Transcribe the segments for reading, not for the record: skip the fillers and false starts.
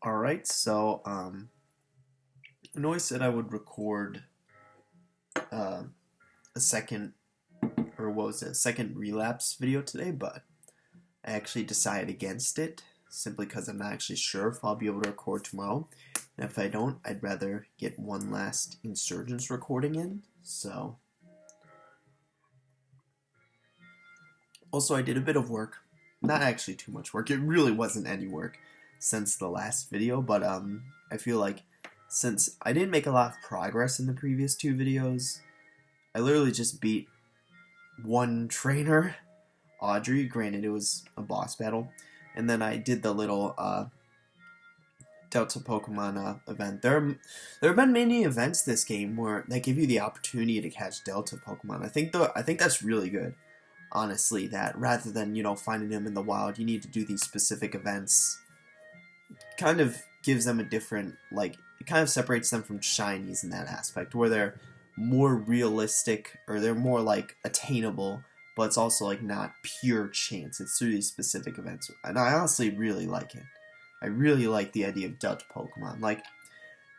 Alright, so I know I said I would record uh, a second, or what was it, a second relapse video today, but I actually decided against it simply because I'm not actually sure if I'll be able to record tomorrow. And if I don't, I'd rather get one last Insurgence recording in. So, also I did a bit of work, not actually too much work. It really wasn't any work since the last video, but I feel like since I didn't make a lot of progress in the previous two videos, I literally just beat one trainer, Audrey. Granted, it was a boss battle, and then I did the little Delta Pokemon event. There have been many events this game where they give you the opportunity to catch Delta Pokemon. I think that's really good. Honestly, that rather than finding them in the wild, you need to do these specific events. Kind of gives them a different it kind of separates them from shinies in that aspect, where they're more realistic or they're more attainable, but it's also not pure chance. It's through these specific events, and I honestly really like it. I really like the idea of Delta Pokemon.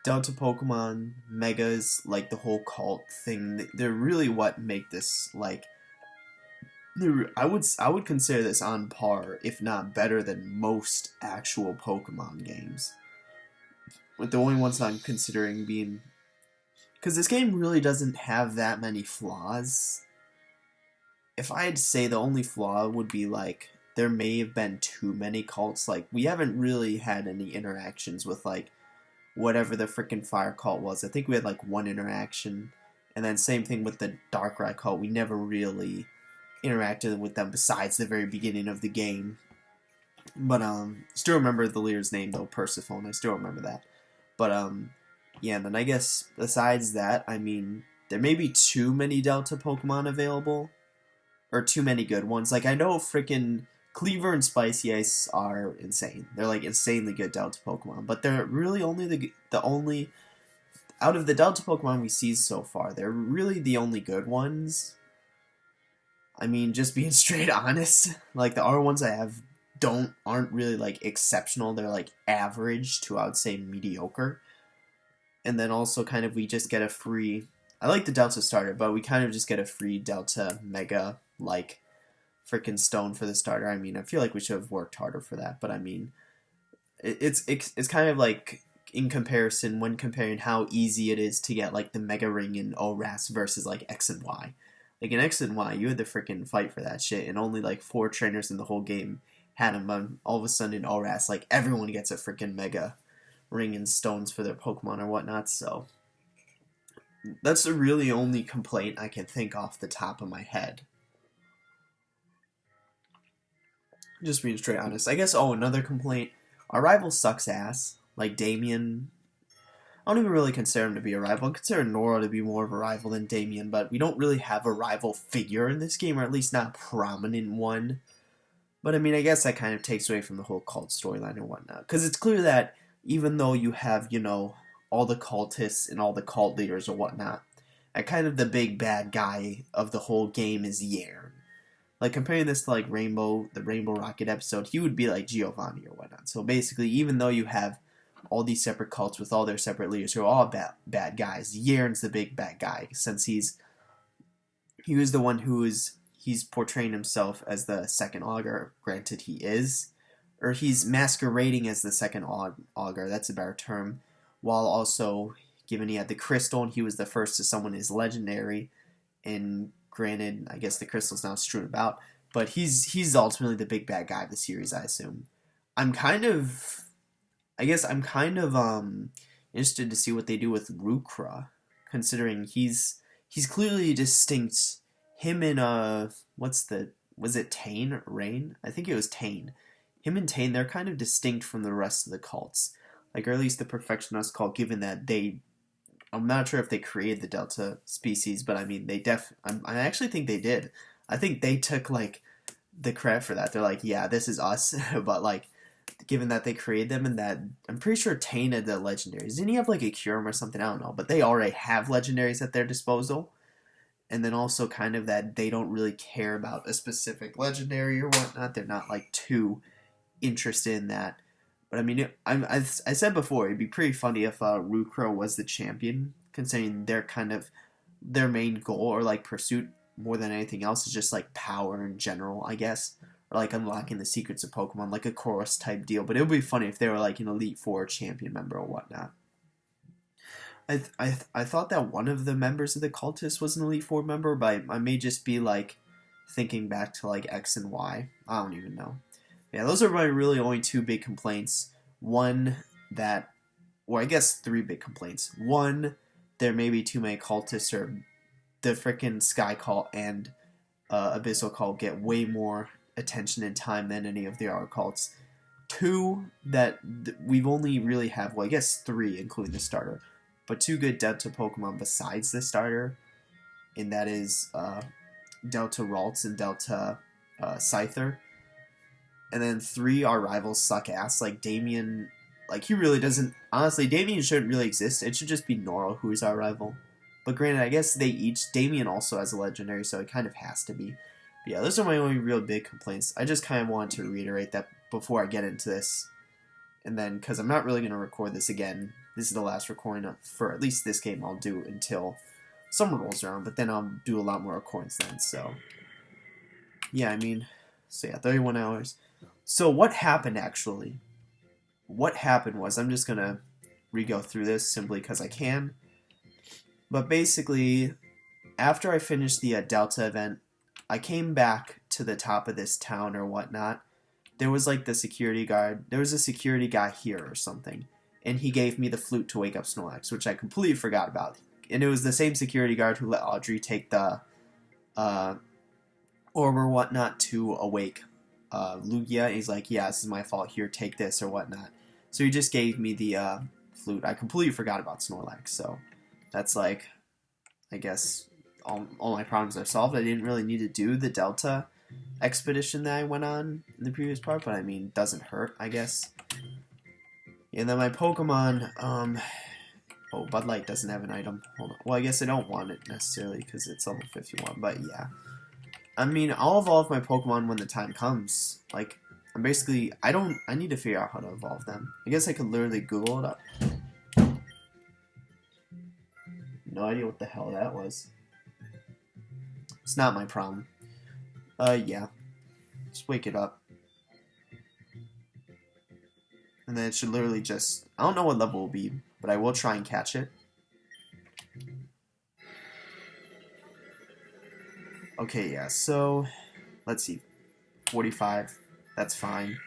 Delta Pokemon, Megas, the whole cult thing. They're really what make this I would consider this on par, if not better than most actual Pokemon games. With the only ones I'm considering being, because this game really doesn't have that many flaws. If I had to say, the only flaw would be there may have been too many cults. We haven't really had any interactions with whatever the freaking fire cult was. I think we had one interaction, and then same thing with the Darkrai cult. We never really interacted with them besides the very beginning of the game. But still remember the leader's name though, Persephone. I still remember that. But yeah, and then I guess besides that, I mean, there may be too many Delta Pokemon available, or too many good ones. I know freaking Cleaver and Spicy Ice are insane. They're insanely good Delta Pokemon, but they're really only the only out of the Delta Pokemon we see so far. They're really the only good ones. I mean, just being straight honest, the R ones I have aren't really exceptional. They're average to, I would say, mediocre. And then also kind of we just get a free, I like the Delta starter, but we kind of just get a free Delta Mega freaking stone for the starter. I mean, I feel like we should have worked harder for that, but I mean, it's kind of in comparison, when comparing how easy it is to get the Mega Ring in ORAS versus X and Y. In X and Y, you had to freaking fight for that shit, and only 4 trainers in the whole game had them. But all of a sudden in ORAS, everyone gets a freaking Mega Ring and stones for their Pokemon or whatnot. So that's the really only complaint I can think off the top of my head. Just being straight honest. I guess, another complaint. Our rival sucks ass. Damien, I don't even really consider him to be a rival. I consider Nora to be more of a rival than Damien, but we don't really have a rival figure in this game, or at least not a prominent one. But I mean, I guess that kind of takes away from the whole cult storyline and whatnot. Because it's clear that even though you have, all the cultists and all the cult leaders or whatnot, that kind of the big bad guy of the whole game is Yairn. Comparing this to the Rainbow Rocket episode, he would be like Giovanni or whatnot. So basically, even though you have all these separate cults with all their separate leaders who are all bad guys, Yairn's the big bad guy, since he was the one he's portraying himself as the second augur. Granted, he is, or he's masquerading as the second augur, that's a better term, while also, given he had the crystal and he was the first to summon his legendary, and granted, I guess the crystal's now strewn about, but he's ultimately the big bad guy of the series, I assume. I'm kind of interested to see what they do with Rukra, considering he's clearly distinct. Him and was it Tane or Rain? I think it was Tane. Him and Tane, they're kind of distinct from the rest of the cults, or at least the Perfectionist cult. Given that I'm not sure if they created the Delta species, but I mean I actually think they did. I think they took the credit for that. They're yeah, this is us, but given that they created them, and that I'm pretty sure Tane had the legendaries. Didn't he have a Kyurem or something? I don't know, but they already have legendaries at their disposal. And then also kind of that they don't really care about a specific legendary or whatnot. They're not too interested in that. But I mean, I said before, it'd be pretty funny if Rukro was the champion, considering their main goal or like pursuit more than anything else is just like power in general, I guess, or like unlocking the secrets of Pokemon, like a chorus type deal. But it would be funny if they were like an Elite Four champion member or whatnot. I thought that one of the members of the cultists was an Elite Four member, but I may just be like thinking back to like X and Y. I don't even know. Yeah, those are my really only two big complaints. One that, or I guess three big complaints. One, there may be too many cultists, or the frickin' Sky Cult and Abyssal Cult get way more attention and time than any of the other cults. Two, that we've only really have, well, I guess three, including the starter, but two good Delta Pokemon besides the starter, and that is Delta Ralts and Delta Scyther. And then three, our rivals suck ass. Like Damien, like he really doesn't. Honestly, Damien shouldn't really exist. It should just be Noro who is our rival. But granted, I guess they each. Damien also has a legendary, so it kind of has to be. But yeah, those are my only real big complaints. I just kind of wanted to reiterate that before I get into this. And then, because I'm not really going to record this again. This is the last recording for at least this game I'll do until summer rolls around. But then I'll do a lot more recordings then. So, yeah, I mean, so yeah, 31 hours. So what happened actually? What happened was, I'm just going to re-go through this simply because I can. But basically, after I finished the Delta event, I came back to the top of this town or whatnot. There was like the security guard. There was a security guy here or something. And he gave me the flute to wake up Snorlax, which I completely forgot about. And it was the same security guard who let Audrey take the orb or whatnot to awake Lugia. He's like, yeah, this is my fault. Here, take this or whatnot. So he just gave me the flute. I completely forgot about Snorlax. So that's like, I guess, all my problems are solved. I didn't really need to do the Delta expedition that I went on in the previous part, but I mean, it doesn't hurt, I guess. And then my Pokemon, oh, Bud Light doesn't have an item. Hold on. Well, I guess I don't want it necessarily because it's level 51, but yeah. I mean, I'll evolve my Pokemon when the time comes. Like, I need to figure out how to evolve them. I guess I could literally Google it up. No idea what the hell that was. It's not my problem. Yeah. Just wake it up. And then it should literally just... I don't know what level it will be, but I will try and catch it. Okay, yeah, so... Let's see. 45. That's fine.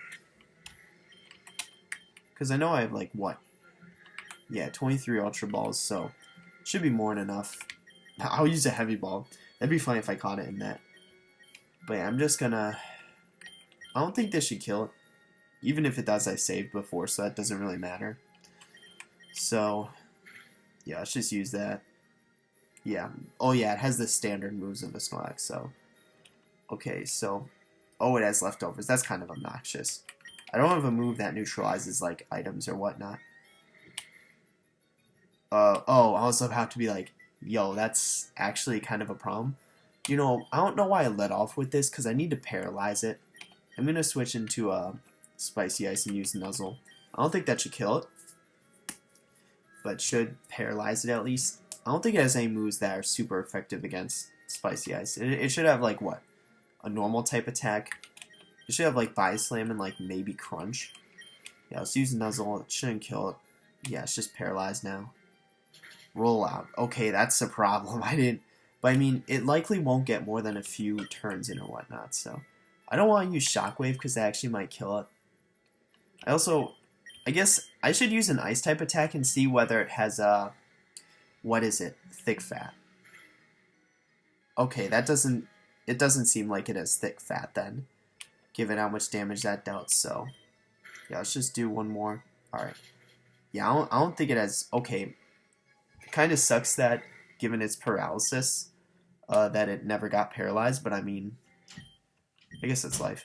Because I know I have, like, what? Yeah, 23 Ultra Balls, so... Should be more than enough. I'll use a Heavy Ball. That'd be funny if I caught it in that. But yeah, I'm just gonna... I don't think this should kill it. Even if it does, I saved before, so that doesn't really matter. So, yeah, let's just use that. Yeah. Oh, yeah, it has the standard moves of a Snorlax, so... Okay, so... Oh, it has leftovers. That's kind of obnoxious. I don't have a move that neutralizes, like, items or whatnot. Oh, I also have to be like, yo, that's actually kind of a problem. You know, I don't know why I let off with this, because I need to paralyze it. I'm going to switch into Spicy Ice and use Nuzzle. I don't think that should kill it, but should paralyze it at least. I don't think it has any moves that are super effective against Spicy Ice. It should have, like, what? A normal type attack. It should have, like, Body Slam and, like, maybe Crunch. Yeah, let's use Nuzzle. It shouldn't kill it. Yeah, it's just paralyzed now. Roll out. Okay, that's a problem. But I mean, it likely won't get more than a few turns in or whatnot, so. I don't want to use Shockwave because that actually might kill it. I guess I should use an Ice type attack and see whether it has what is it? Thick Fat. Okay, it doesn't seem like it has Thick Fat then, given how much damage that dealt, so. Yeah, let's just do one more. Alright. Yeah, I don't think it has, okay. It kind of sucks that, given its paralysis, that it never got paralyzed, but I mean, I guess it's life.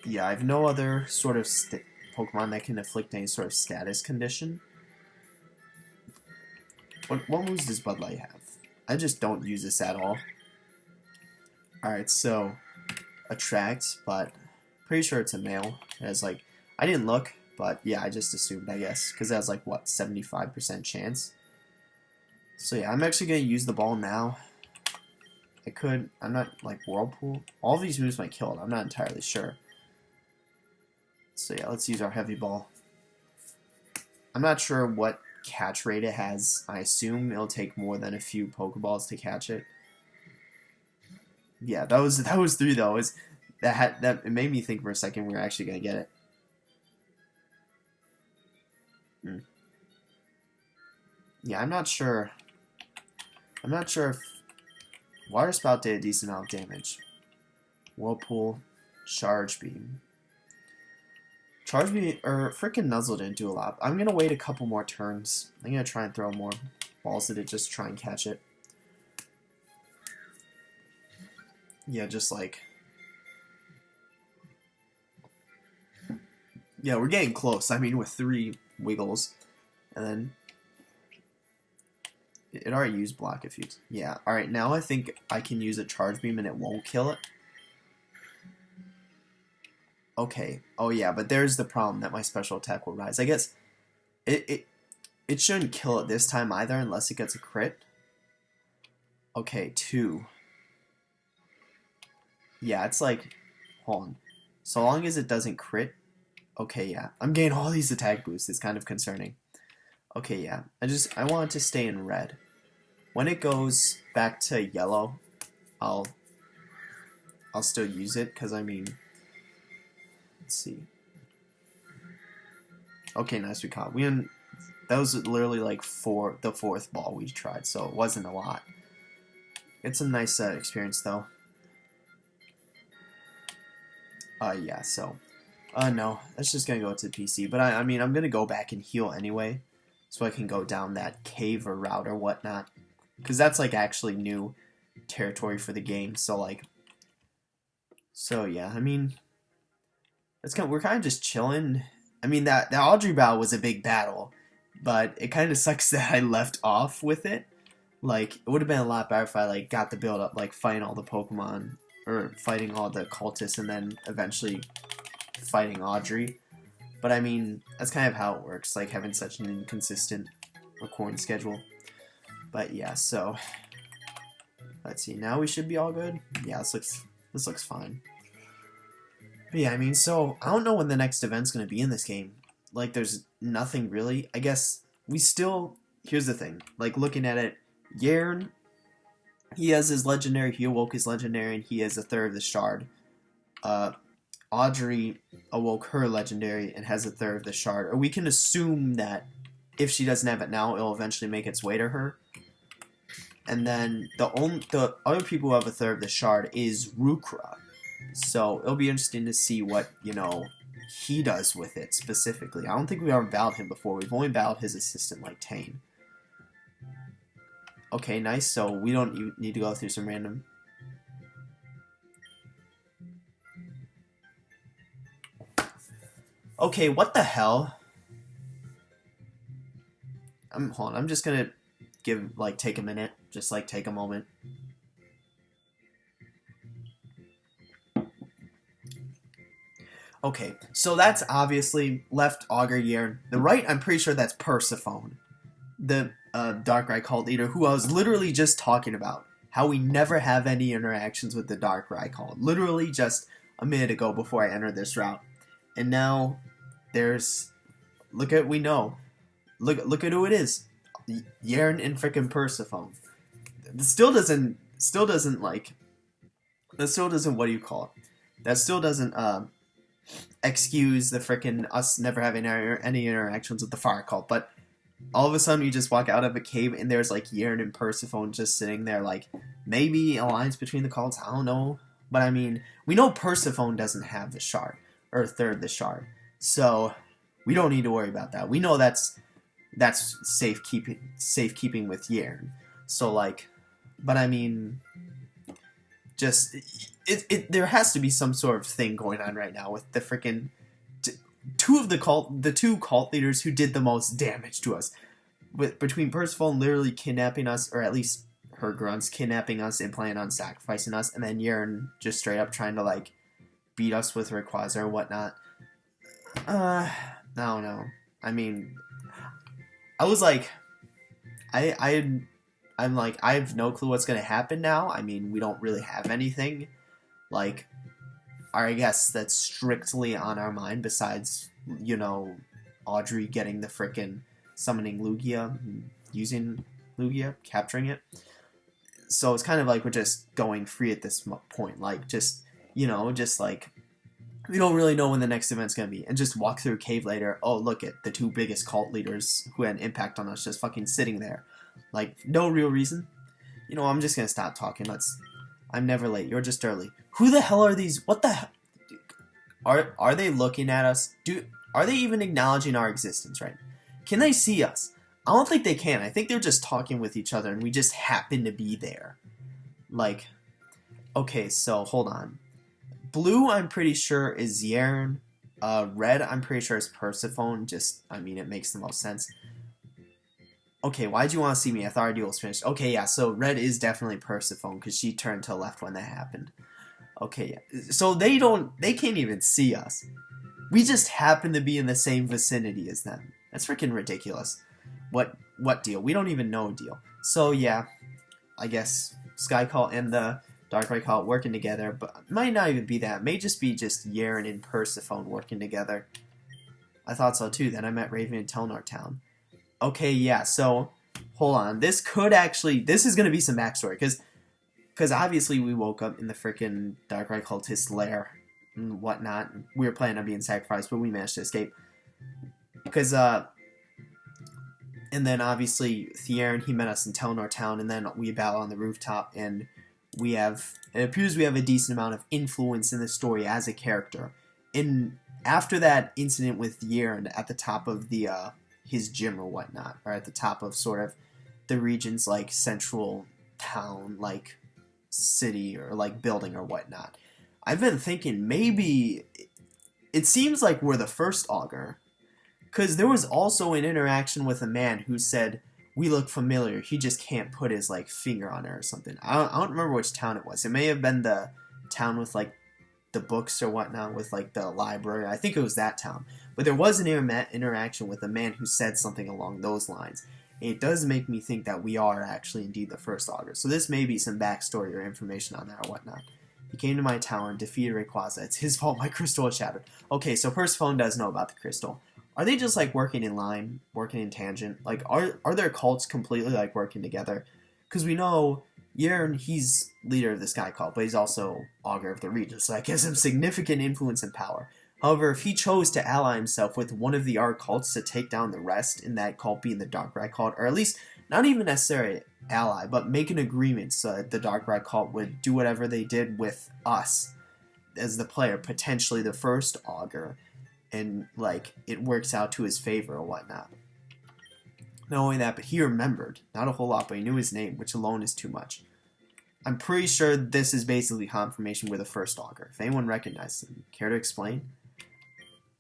Yeah, I have no other sort of Pokemon that can inflict any sort of status condition. What moves does Bud Light have? I just don't use this at all. Alright, so, Attract, but pretty sure it's a male. It has like, I didn't look, but yeah, I just assumed, I guess, because that was like, what, 75% chance? So yeah, I'm actually going to use the ball now. I'm not, like, Whirlpool. All of these moves might kill it, I'm not entirely sure. So yeah, let's use our heavy ball. I'm not sure what catch rate it has. I assume it'll take more than a few Pokeballs to catch it. Yeah, that was 3 though. It made me think for a second we were actually gonna get it. Yeah, I'm not sure. I'm not sure if Water Spout did a decent amount of damage. Whirlpool, Charge Beam. Charge Beam, or frickin' Nuzzle didn't do a lot. I'm gonna wait a couple more turns. I'm gonna try and throw more balls at it, just try and catch it. Yeah, just like... Yeah, we're getting close. I mean, with 3 wiggles. And then... It already used block if you... Yeah, alright, now I think I can use a Charge Beam and it won't kill it. Okay. Oh yeah, but there's the problem that my special attack will rise. I guess it shouldn't kill it this time either unless it gets a crit. Okay, 2. Yeah, it's like... Hold on. So long as it doesn't crit... Okay, yeah. I'm getting all these attack boosts. It's kind of concerning. Okay, yeah. I want it to stay in red. When it goes back to yellow, I'll still use it, because I mean... Let's see. Okay, nice, we caught. That was literally like the 4th ball we tried, so it wasn't a lot. It's a nice experience, though. Yeah, so... no, that's just gonna go to the PC. But I mean, I'm gonna go back and heal anyway, so I can go down that cave or route or whatnot, because that's like actually new territory for the game. So like, yeah, I mean, we're kind of just chilling. I mean, that Audrey battle was a big battle, but it kind of sucks that I left off with it. Like, it would have been a lot better if I like got the build up, like fighting all the Pokemon or fighting all the cultists, and then eventually fighting Audrey. But I mean, that's kind of how it works, like having such an inconsistent recording schedule. But yeah, so let's see. Now we should be all good. Yeah, this looks fine. But yeah, I mean, so I don't know when the next event's gonna be in this game. Like, there's nothing really. I guess we still... Here's the thing. Like, looking at it, Yairn, he has his legendary, he awoke his legendary, and he has a third of the shard. Audrey awoke her legendary and has a third of the shard. Or we can assume that if she doesn't have it now, it'll eventually make its way to her. And then the other people who have a third of the shard is Rukra. So it'll be interesting to see what, you know, he does with it specifically. I don't think we've ever battled him before. We've only battled his assistant, like Tane. Okay, nice. So we don't need to go through some random... Okay, what the hell? Hold on, I'm just gonna take a minute. Just, take a moment. Okay, so that's obviously left Augur Yairn. The right, I'm pretty sure that's Persephone, the Darkrai cult leader, who I was literally just talking about. How we never have any interactions with the Darkrai cult. Literally just a minute ago before I entered this route. And now there's... Look at Look at who it is. Yairn and frickin' Persephone. That still doesn't what do you call it? That still doesn't excuse the frickin' us never having any interactions with the fire cult, but all of a sudden you just walk out of a cave and there's Yairn and Persephone just sitting there, maybe alliance between the cults, I don't know. But I mean, we know Persephone doesn't have the shard, or a third of the shard, so we don't need to worry about that. We know that's safekeeping with Yairn. So but I mean, just there has to be some sort of thing going on right now with the freaking the two cult leaders who did the most damage to us. Between Persephone literally kidnapping us, or at least her grunts kidnapping us and planning on sacrificing us, and then Yairn just straight up trying to beat us with Rayquaza or whatnot. I don't know. I mean, I was like, I'm like, I have no clue what's gonna happen now. I mean, we don't really have anything like, or I guess that's strictly on our mind besides, you know, Audrey getting the frickin' summoning Lugia, using Lugia, capturing it. So it's kind of like we're just going free at this point, like just, you know, just like we don't really know when the next event's gonna be, and just walk through a cave later. Oh, look at the two biggest cult leaders who had an impact on us just fucking sitting there, like no real reason. You know, I'm just gonna stop talking. I'm never late. You're just early. Who the hell are these? What the hell? Are they looking at us? Are they even acknowledging our existence? Right? Can they see us? I don't think they can. I think they're just talking with each other, and we just happen to be there. Like, okay, so hold on. Blue, I'm pretty sure, is Yern. Red, I'm pretty sure is Persephone. Just, I mean, it makes the most sense. Okay, why'd you want to see me? I thought our deal was finished. Okay, yeah, so Red is definitely Persephone, because she turned to the left when that happened. Okay, yeah. So they can't even see us. We just happen to be in the same vicinity as them. That's freaking ridiculous. What deal? We don't even know a deal. So yeah, I guess Sky Cult and the Darkrai Cult working together, but it might not even be that. It may just be just Yeren and Persephone working together. I thought so too. Then I met Raven in Telnar Town. Okay, yeah, so hold on. This is going to be some backstory, because obviously we woke up in the frickin' Darkrai Cultist lair and whatnot. We were planning on being sacrificed, but we managed to escape. Because, and then obviously Thierin, he met us in Telnar Town, and then we battle on the rooftop, and it appears we have a decent amount of influence in the story as a character. And after that incident with Thierin at the top of the, his gym or whatnot, or at the top of sort of the region's like central town, like city or like building or whatnot, I've been thinking maybe it seems like we're the first augur, because there was also an interaction with a man who said, "We look familiar, he just can't put his like finger on it," or something. I don't remember which town it was. It may have been the town with like the books or whatnot, with like the library. I think it was that town. But there was an interaction with a man who said something along those lines. And it does make me think that we are actually indeed the first augur. So this may be some backstory or information on that or whatnot. He came to my tower and defeated Rayquaza. It's his fault my crystal was shattered. Okay, so Persephone does know about the crystal. Are they just like working in line, working in tangent? Like, are their cults completely like working together? Because we know Yern, he's leader of the Sky Cult, but he's also augur of the region, so that gives him significant influence and power. However, if he chose to ally himself with one of the Arc cults to take down the rest, in that cult being the Darkrai cult, or at least not even necessarily ally, but make an agreement so that the Darkrai cult would do whatever they did with us as the player, potentially the first augur, and like it works out to his favor or whatnot. Not only that, but he remembered, not a whole lot, but he knew his name, which alone is too much. I'm pretty sure this is basically confirmation we're the first augur. If anyone recognizes him, care to explain?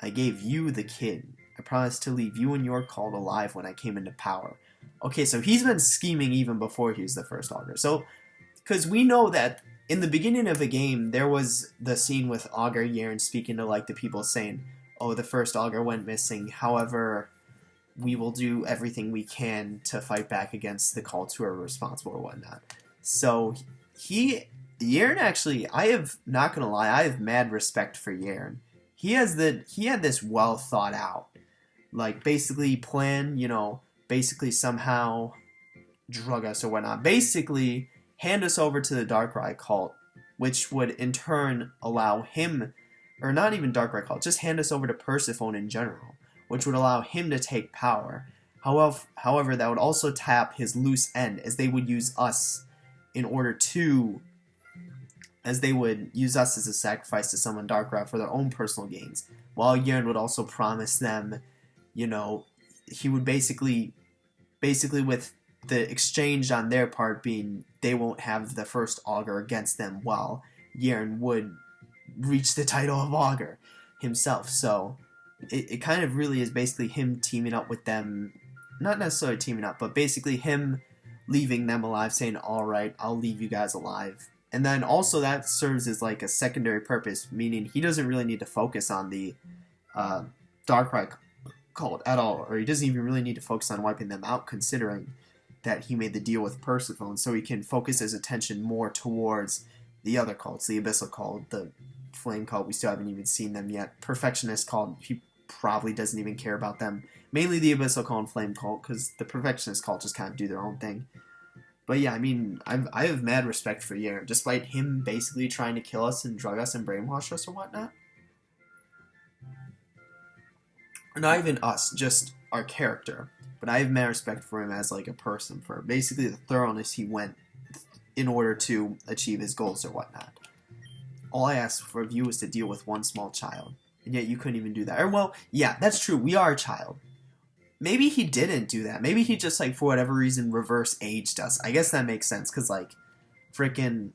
I gave you the kid. I promised to leave you and your cult alive when I came into power. Okay, so he's been scheming even before he was the first augur. So, because we know that in the beginning of the game, there was the scene with Augur Yern speaking to like the people saying, "Oh, the first augur went missing. However, we will do everything we can to fight back against the cults who are responsible or whatnot." So Yern actually, I have, not gonna lie, I have mad respect for Yern. He had this well thought out, like basically plan, basically somehow drug us or whatnot, basically hand us over to the Darkrai cult, which would in turn allow him, or not even Darkrai cult, just hand us over to Persephone in general, which would allow him to take power. However, that would also tap his loose end, as they would use us as a sacrifice to summon Darkrai for their own personal gains. While Yern would also promise them, he would basically with the exchange on their part being they won't have the first augur against them, while Yern would reach the title of augur himself. So it kind of really is basically him teaming up with them, not necessarily teaming up, but basically him leaving them alive, saying, "Alright, I'll leave you guys alive." And then also that serves as like a secondary purpose, meaning he doesn't really need to focus on the Darkrai cult at all, or he doesn't even really need to focus on wiping them out, considering that he made the deal with Persephone, so he can focus his attention more towards the other cults, the Abyssal cult, the Flame cult. We still haven't even seen them yet. Perfectionist cult, he probably doesn't even care about them. Mainly the Abyssal cult and Flame cult, because the Perfectionist cult just kind of do their own thing. But yeah, I mean, I have mad respect for Yer, despite him basically trying to kill us and drug us and brainwash us or whatnot. Not even us, just our character. But I have mad respect for him as like a person, for basically the thoroughness he went in order to achieve his goals or whatnot. All I asked for of you was to deal with one small child, and yet you couldn't even do that. Or well, yeah, that's true, we are a child. Maybe he didn't do that. Maybe he just, like, for whatever reason, reverse aged us. I guess that makes sense, because, like, freaking...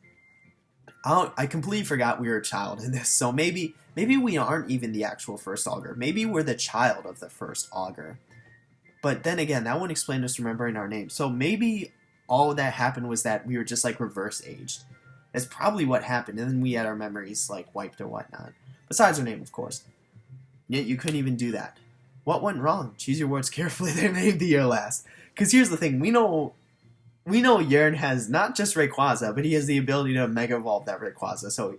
I completely forgot we were a child in this, so maybe we aren't even the actual first augur. Maybe we're the child of the first augur. But then again, that wouldn't explain us remembering our name. So maybe all that happened was that we were just, like, reverse aged. That's probably what happened, and then we had our memories, like, wiped or whatnot. Besides our name, of course. Yet you couldn't even do that. What went wrong? Choose your words carefully. They made the year last. Because here's the thing. We know Yearn has not just Rayquaza, but he has the ability to Mega Evolve that Rayquaza. So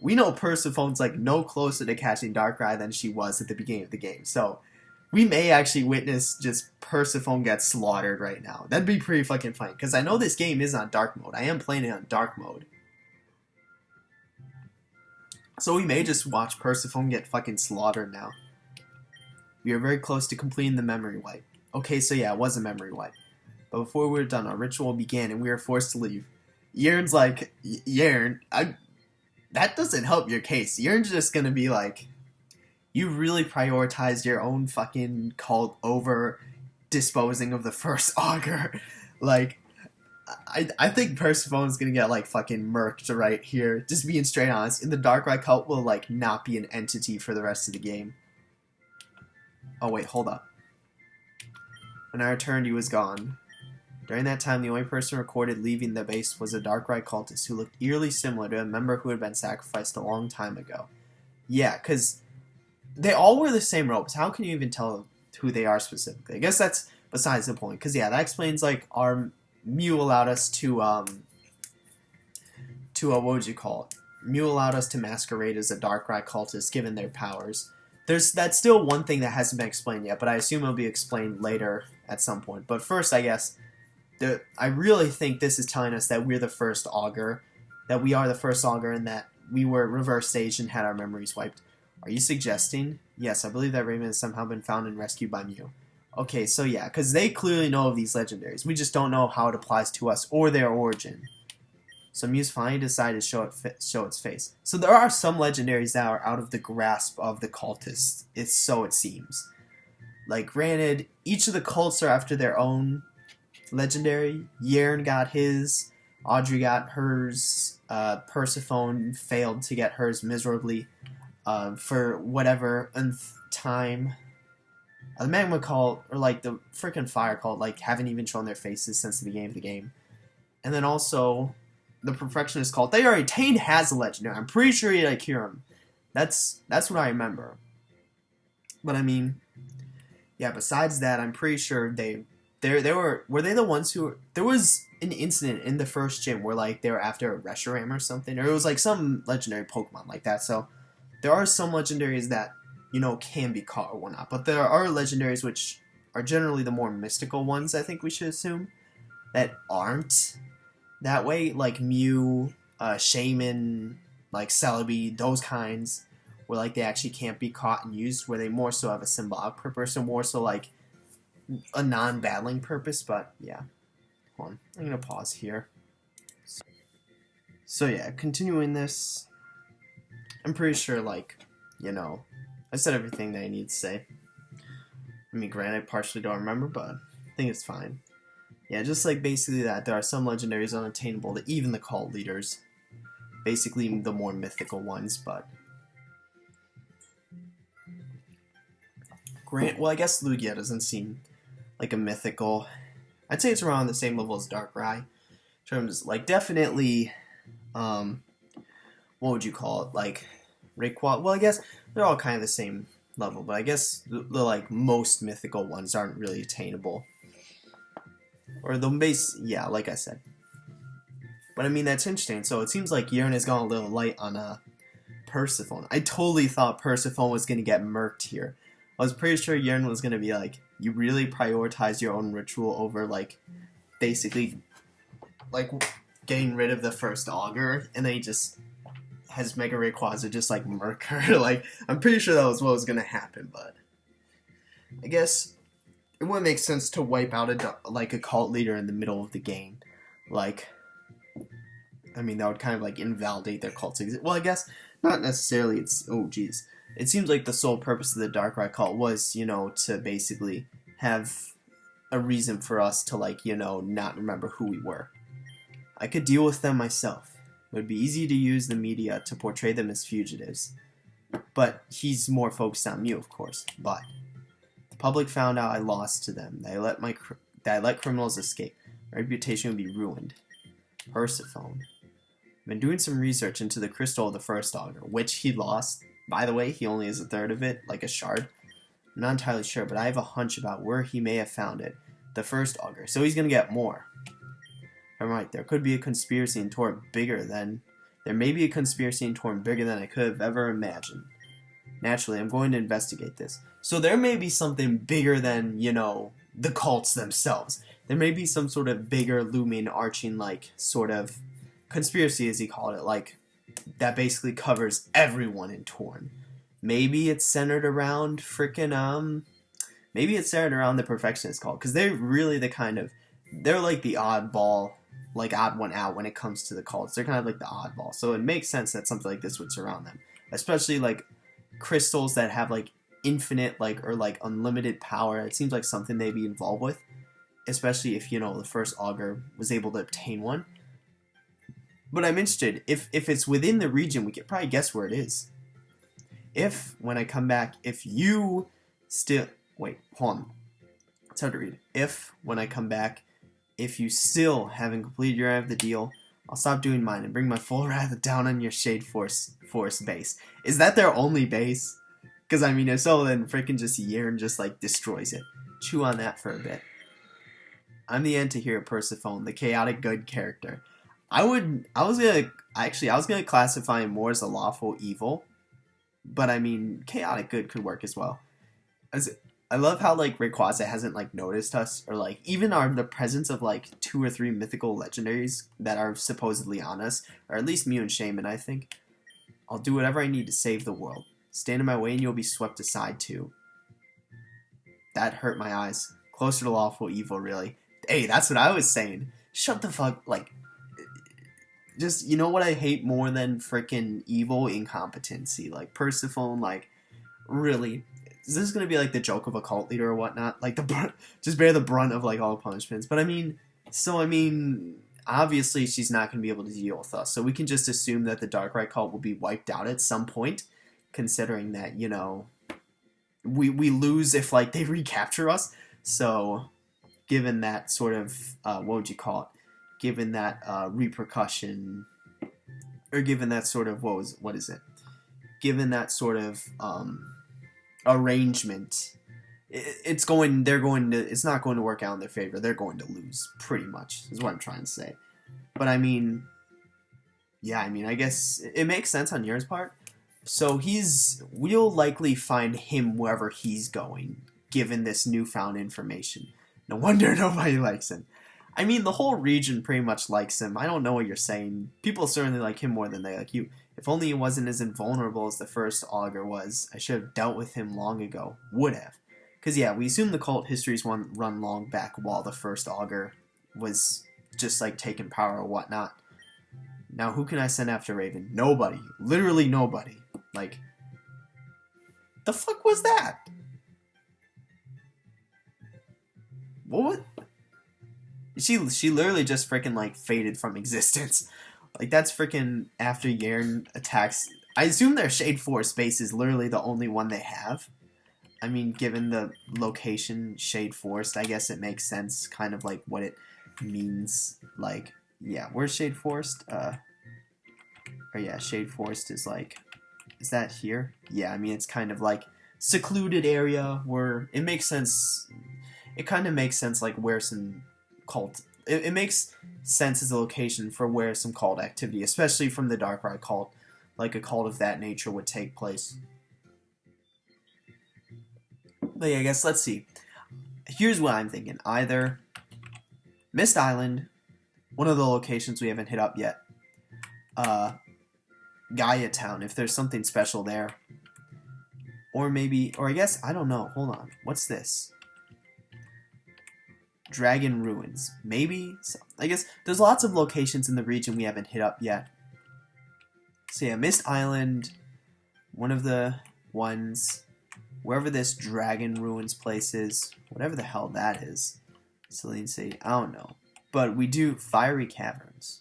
we know Persephone's like no closer to catching Darkrai than she was at the beginning of the game. So we may actually witness just Persephone get slaughtered right now. That'd be pretty fucking funny. Because I know this game is on dark mode. I am playing it on dark mode. So we may just watch Persephone get fucking slaughtered now. We are very close to completing the memory wipe. Okay, so yeah, it was a memory wipe. But before we were done, our ritual began and we were forced to leave. Yearn's like, Yearn, that doesn't help your case. Yearn's just gonna be like, you really prioritized your own fucking cult over disposing of the first augur. Like, I think Persephone's gonna get like fucking murked right here. Just being straight honest. And the Darkrai cult will like not be an entity for the rest of the game. Oh wait, hold up. When I returned, he was gone. During that time, the only person recorded leaving the base was a Darkrai cultist who looked eerily similar to a member who had been sacrificed a long time ago. Yeah, because they all wear the same robes. How can you even tell who they are specifically? I guess that's besides the point. Because yeah, that explains like our Mew allowed us to what would you call it? Mew allowed us to masquerade as a Darkrai cultist given their powers. That's still one thing that hasn't been explained yet, but I assume it'll be explained later at some point. But first, I guess, I really think this is telling us that we're the first augur, that we are the first augur, and that we were reverse staged and had our memories wiped. Are you suggesting? Yes, I believe that Raven has somehow been found and rescued by Mew. Okay, so yeah, because they clearly know of these legendaries. We just don't know how it applies to us or their origin. So Mew's finally decided to show its face. So there are some legendaries that are out of the grasp of the cultists. So it seems. Like, granted, each of the cults are after their own legendary. Yearn got his. Audrey got hers. Persephone failed to get hers miserably. For whatever nth time. The Magma cult, or like the freaking Fire cult, like, haven't even shown their faces since the beginning of the game. And then also the Perfectionist cult, they already Tane has a legendary. I'm pretty sure he like cure him. That's what I remember. But I mean, yeah, besides that, I'm pretty sure they were they the ones who there was an incident in the first gym where like they were after a Reshiram or something, or it was like some legendary Pokemon like that. So there are some legendaries that, you know, can be caught or whatnot, but there are legendaries which are generally the more mystical ones, I think we should assume, that aren't that way, like Mew, Shaman, like Celebi, those kinds, where like they actually can't be caught and used, where they more so have a symbolic purpose, or more so like a non-battling purpose. But yeah, hold on, I'm gonna pause here. So yeah, continuing this, I'm pretty sure, like, you know, I said everything that I need to say. I mean, granted, I partially don't remember, but I think it's fine. Yeah, just like basically that, there are some legendaries unattainable to even the cult leaders. Basically the more mythical ones, but... well, I guess Lugia doesn't seem like a mythical... I'd say it's around the same level as Darkrai. In terms, like, definitely... what would you call it? Like, Rayquaza... Well, I guess they're all kind of the same level, but I guess the like most mythical ones aren't really attainable. Or the base, yeah, like I said. But I mean, that's interesting. So it seems like Yern has gone a little light on Persephone. I totally thought Persephone was going to get murked here. I was pretty sure Yern was going to be like, you really prioritize your own ritual over, like, basically, like, getting rid of the first augur, and then he just has Mega Rayquaza just, like, murk her. Like, I'm pretty sure that was what was going to happen, but I guess it wouldn't make sense to wipe out a cult leader in the middle of the game. Like, I mean, that would kind of, like, invalidate their cult's existence. Well, I guess not necessarily. It's, oh, geez. It seems like the sole purpose of the Darkrai cult was, you know, to basically have a reason for us to, like, you know, not remember who we were. I could deal with them myself. It would be easy to use the media to portray them as fugitives. But he's more focused on Mew, of course. But the public found out I lost to them. That I let criminals escape. My reputation would be ruined. Persephone. I've been doing some research into the crystal of the first augur, which he lost. By the way, he only has a third of it, like a shard. I'm not entirely sure, but I have a hunch about where he may have found it. The first augur. So he's going to get more. I'm right, there could be a conspiracy in Torn bigger than... There may be a conspiracy in Torn bigger than I could have ever imagined. Naturally, I'm going to investigate this. So there may be something bigger than, you know, the cults themselves. There may be some sort of bigger, looming, arching, like, sort of conspiracy, as he called it, like, that basically covers everyone in Torn. Maybe it's centered around frickin', maybe it's centered around the Perfectionist cult, because they're really the kind of, they're like the oddball, like odd one out when it comes to the cults. They're kind of like the oddball, so it makes sense that something like this would surround them. Especially, like, crystals that have, like, infinite, like, or, like, unlimited power. It seems like something they'd be involved with, especially if, you know, the first augur was able to obtain one. But I'm interested, if it's within the region, we could probably guess where it is. If, when I come back, if you still... Wait, hold on. It's hard to read. If, when I come back, if you still haven't completed your end of the deal, I'll stop doing mine and bring my full wrath down on your Shade Forest base. Is that their only base? Because, I mean, if so, then freaking just Yern just, like, destroys it. Chew on that for a bit. I'm the Antihero Persephone, the chaotic good character. I was gonna classify him more as a lawful evil, but I mean, chaotic good could work as well. I love how, like, Rayquaza hasn't, like, noticed us, or, like, even the presence of, like, 2 or 3 mythical legendaries that are supposedly on us, or at least Mew and Shaman, I think. I'll do whatever I need to save the world. Stand in my way and you'll be swept aside too. That hurt my eyes. Closer to lawful evil, really. Hey, that's what I was saying. Shut the fuck, like... Just, you know what I hate more than frickin' evil? Incompetency. Like, Persephone, like, really. Is this gonna be, like, the joke of a cult leader or whatnot? Like, just bear the brunt of, like, all the punishments. But, I mean, obviously she's not gonna be able to deal with us. So we can just assume that the Darkrai cult will be wiped out at some point. Considering that, you know, we lose if, like, they recapture us. So, given that sort of, what would you call it? Given that repercussion, or given that sort of, what is it? Given that sort of arrangement, it's not going to work out in their favor. They're going to lose, pretty much, is what I'm trying to say. But I mean, yeah, I mean, I guess it makes sense on Yern's part. So we'll likely find him wherever he's going, given this newfound information. No wonder nobody likes him. I mean, the whole region pretty much likes him. I don't know what you're saying. People certainly like him more than they like you. If only he wasn't as invulnerable as the first augur was. I should have dealt with him long ago. Would have. Because, yeah, we assume the cult histories run long back while the first augur was just, like, taking power or whatnot. Now, who can I send after Raven? Nobody. Literally nobody. Like, the fuck was that? What? She literally just freaking, like, faded from existence. Like, that's freaking after Yern attacks. I assume their Shade Forest base is literally the only one they have. I mean, given the location, Shade Forest, I guess it makes sense, kind of like what it means. Like, yeah, where's Shade Forest? Shade Forest is like, is that here? Yeah, I mean, it's kind of like secluded area where it makes sense. It kind of makes sense, like where some cult. It makes sense as a location for where some cult activity, especially from the Darkrai cult, like a cult of that nature would take place. But yeah, I guess let's see. Here's what I'm thinking: either Mist Island, one of the locations we haven't hit up yet. Gaia Town, if there's something special there. Or maybe, or I guess, I don't know. Hold on. What's this? Dragon Ruins. Maybe? So, I guess there's lots of locations in the region we haven't hit up yet. So yeah, Mist Island, one of the ones, wherever this Dragon Ruins place is, whatever the hell that is. Celine City, I don't know. But we do Fiery Caverns.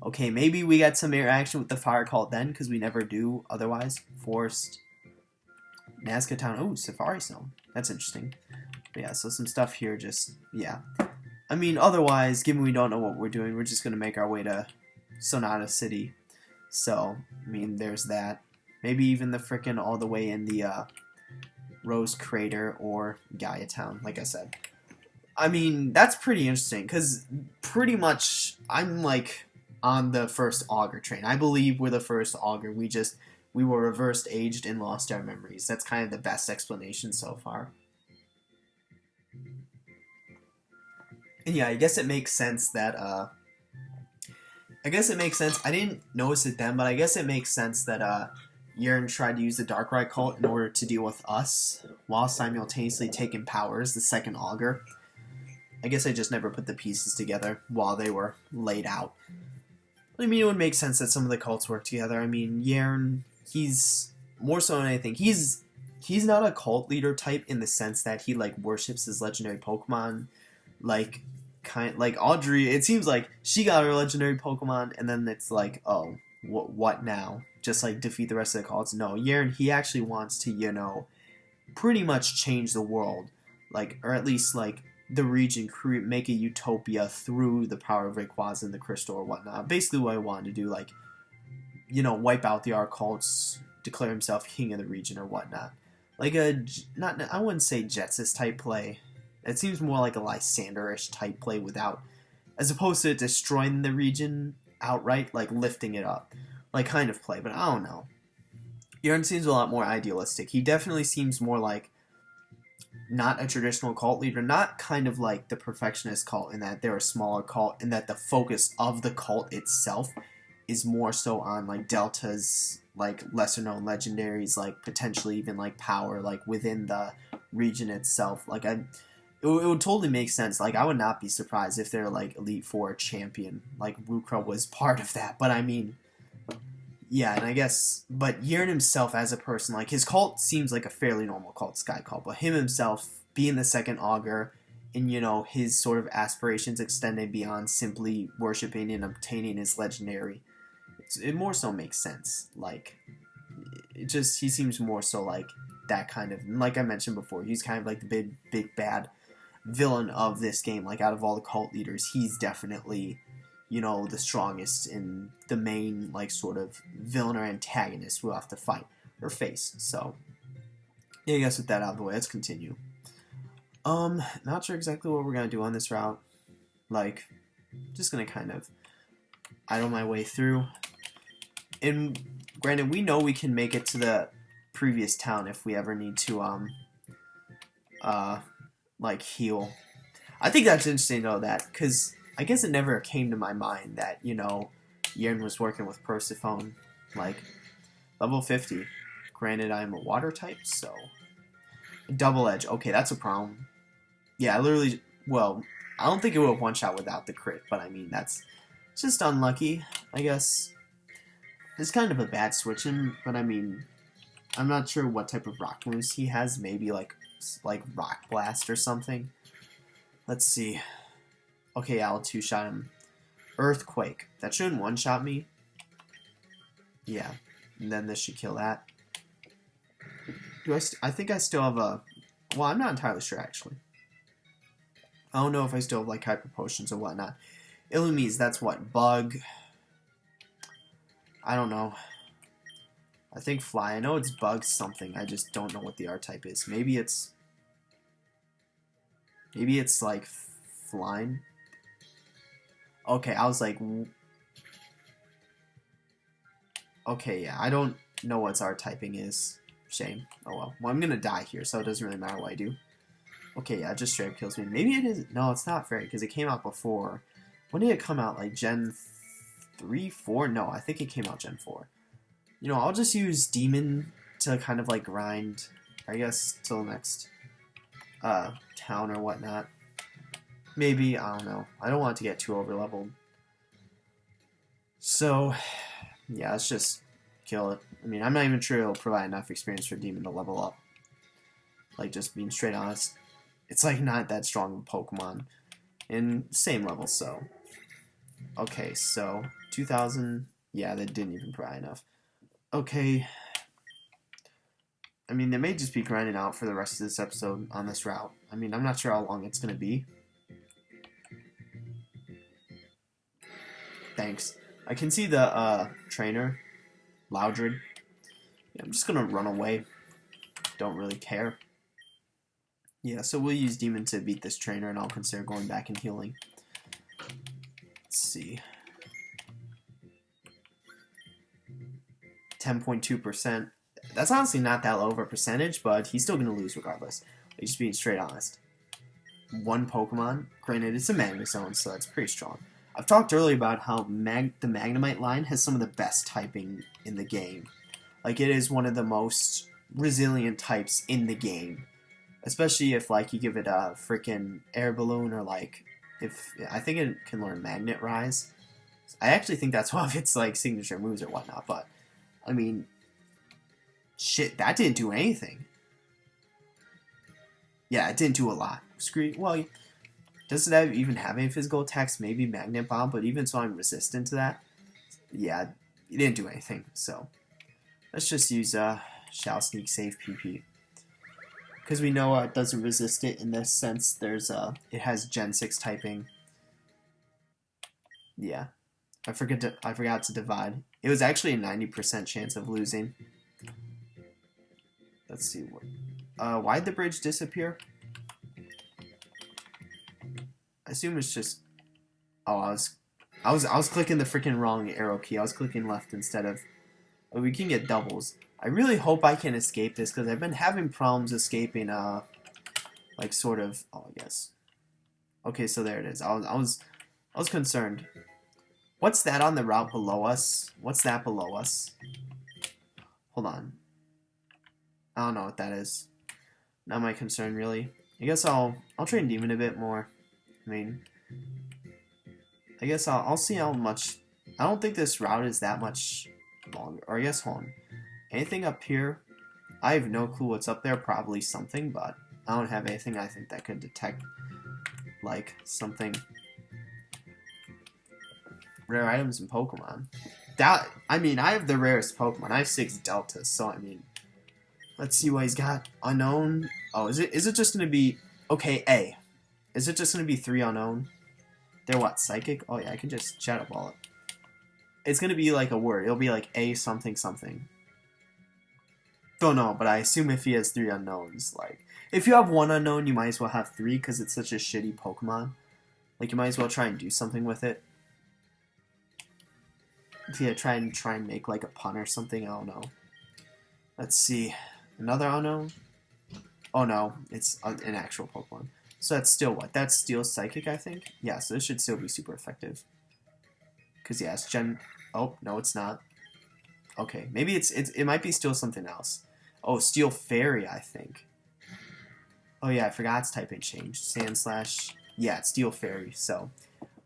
Okay, maybe we got some interaction with the Fire Cult then, because we never do otherwise. Forest. Nazca Town. Oh, Safari Zone. That's interesting. But yeah, so some stuff here just, yeah. I mean, otherwise, given we don't know what we're doing, we're just going to make our way to Sonata City. So, I mean, there's that. Maybe even the frickin' all the way in the Rose Crater or Gaia Town, like I said. I mean, that's pretty interesting, because pretty much I'm, like, on the first Augur train. I believe we're the first Augur. We were reversed aged and lost our memories. That's kind of the best explanation so far. And yeah, I guess it makes sense that, I didn't notice it then, but I guess it makes sense that, Yearn tried to use the Darkrai cult in order to deal with us, while simultaneously taking power as the second Augur. I guess I just never put the pieces together while they were laid out. I mean, it would make sense that some of the cults work together. I mean, Yearn, he's more so than anything. He's not a cult leader type in the sense that he like worships his legendary Pokemon, like Audrey. It seems like she got her legendary Pokemon, and then it's like, oh, what now? Just like defeat the rest of the cults? No, Yearn, he actually wants to, pretty much change the world, like, or at least like the region, make a utopia through the power of Rayquaza and the Crystal or whatnot. Basically what I wanted to do, like, wipe out the Arcults, declare himself king of the region or whatnot. Like I wouldn't say Jetsis type play. It seems more like a Lysander-ish type play as opposed to destroying the region outright, like lifting it up. Like kind of play, but I don't know. Yearn seems a lot more idealistic. He definitely seems more like not a traditional cult leader, not kind of like the Perfectionist cult in that they're a smaller cult, and that the focus of the cult itself is more so on like Delta's like lesser known legendaries, like potentially even like power like within the region itself. Like it would totally make sense. Like I would not be surprised if they're like Elite Four champion, like Rukra was part of that. But I mean, yeah, and I guess, but Yearn himself as a person, like his cult seems like a fairly normal cult, Sky Cult, but him himself being the second Augur, and his sort of aspirations extending beyond simply worshipping and obtaining his legendary, it more so makes sense. Like, he seems more so like that kind of, like I mentioned before, he's kind of like the big bad villain of this game. Like out of all the cult leaders, he's definitely the strongest and the main, like, sort of villain or antagonist we'll have to fight or face. So, yeah, I guess with that out of the way, let's continue. Not sure exactly what we're gonna do on this route. Like, just gonna kind of idle my way through. And granted, we know we can make it to the previous town if we ever need to, like, heal. I think that's interesting to know that, because I guess it never came to my mind that, Yearn was working with Persephone. Like, level 50. Granted, I'm a water type, so... Double Edge. Okay, that's a problem. Yeah, I don't think it would have one-shot without the crit, but I mean, it's just unlucky, I guess. It's kind of a bad switching, but I mean, I'm not sure what type of rock moves he has. Maybe, like Rock Blast or something. Let's see. Okay, I'll two-shot him. Earthquake. That shouldn't one-shot me. Yeah. And then this should kill that. I think I still have a... Well, I'm not entirely sure, actually. I don't know if I still have, like, Hyper Potions or whatnot. Illumise, that's what? Bug? I don't know. I think fly. I know it's bug something. I just don't know what the R-type is. Maybe it's like flying. Okay, I was like, okay, yeah, I don't know what R-typing is. Shame. Oh well. Well, I'm gonna die here, so it doesn't really matter what I do. Okay, yeah, it just straight up kills me. Maybe it is. No, it's not fairy because it came out before. When did it come out? Like Gen 3, 4? No, I think it came out Gen 4. You know, I'll just use Demon to kind of like grind, I guess, till next town or whatnot. Maybe, I don't know. I don't want it to get too over-leveled. So, yeah, let's just kill it. I mean, I'm not even sure it'll provide enough experience for Demon to level up. Like, just being straight honest. It's like not that strong of a Pokemon. In same level, so. Okay, so 2,000. Yeah, that didn't even provide enough. Okay. I mean, they may just be grinding out for the rest of this episode on this route. I mean, I'm not sure how long it's going to be. Thanks. I can see the trainer, Loudred. Yeah, I'm just going to run away. Don't really care. Yeah, so we'll use Demon to beat this trainer, and I'll consider going back and healing. Let's see. 10.2%. That's honestly not that low of a percentage, but he's still going to lose regardless. Like, just being straight honest. One Pokemon. Granted, it's a Magnet Zone, so that's pretty strong. I've talked earlier about how the Magnemite line has some of the best typing in the game. Like, it is one of the most resilient types in the game. Especially if, like, you give it a freaking air balloon or, like, if... I think it can learn Magnet Rise. I actually think that's one of its, like, signature moves or whatnot, but... I mean... Shit, that didn't do anything. Yeah, it didn't do a lot. Well, does it even have any physical attacks? Maybe Magnet Bomb, but even so I'm resistant to that. Yeah, it didn't do anything, so... Let's just use, Shall Sneak Save PP. Because we know it doesn't resist it in this sense. There's it has Gen 6 typing. Yeah, I forgot to divide. It was actually a 90% chance of losing. Let's see what. Why'd the bridge disappear? I assume it's just. Oh, I was clicking the freaking wrong arrow key. I was clicking left instead of. Oh, we can get doubles. I really hope I can escape this because I've been having problems escaping, like sort of, oh, I guess. Okay, so there it is. I was concerned. What's that on the route below us? What's that below us? Hold on. I don't know what that is. Not my concern, really. I guess I'll train Demon a bit more. I mean, I guess I'll see how much. I don't think this route is that much longer. Or I guess, hold on. Anything up here? I have no clue what's up there. Probably something, but I don't have anything I think that could detect, like, something. Rare items in Pokemon. I mean, I have the rarest Pokemon. I have 6 Deltas, so I mean, let's see what he's got. Unknown. Oh, is it just gonna be okay? A. Is it just gonna be 3 unknown? They're what? Psychic? Oh yeah, I can just Shadow Ball it. It's gonna be like a word. It'll be like A something something. Don't know, but I assume if he has 3 unknowns, like if you have 1 unknown, you might as well have 3 because it's such a shitty Pokemon. Like you might as well try and do something with it. Yeah, try and make like a pun or something. I don't know. Let's see, another unknown. Oh no, it's an actual Pokemon. So that's still what? That's Steel Psychic, I think. Yeah, so this should still be super effective. Cause yeah, it's Gen. Oh no, it's not. Okay, maybe it might be still something else. Oh, Steel Fairy, I think. Oh yeah, I forgot its typing changed. Sand Slash. Yeah, it's Steel Fairy. So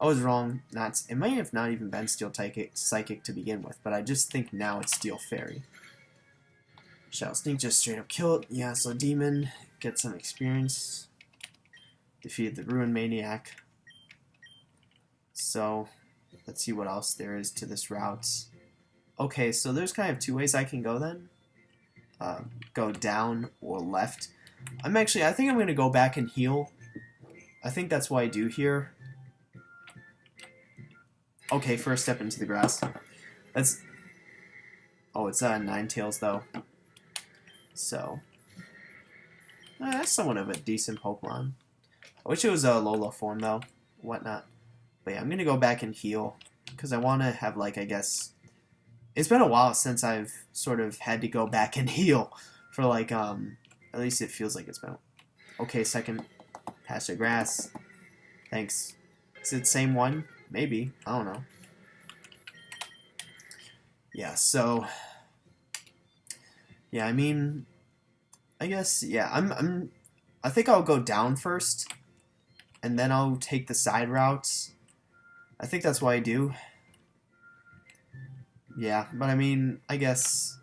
I was wrong. It might have not even been Steel Psychic to begin with, but I just think now it's Steel Fairy. Shall Sneak just straight up kill it. Yeah, so Demon get some experience. Defeated the Ruin Maniac. So let's see what else there is to this route. Okay, so there's kind of 2 ways I can go then. Go down or left. I think I'm going to go back and heal. I think that's what I do here. Okay, first step into the grass. Oh, it's Ninetales though. So that's somewhat of a decent Pokemon. I wish it was a Lola form though, whatnot. But yeah, I'm gonna go back and heal because I want to have like, I guess it's been a while since I've sort of had to go back and heal for like at least it feels like it's been. Okay, second Pasture Grass. Thanks. Is it the same one? Maybe. I don't know. Yeah, so yeah, I mean, I guess yeah, I think I'll go down first and then I'll take the side routes. I think that's what I do. Yeah, but I mean, I guess.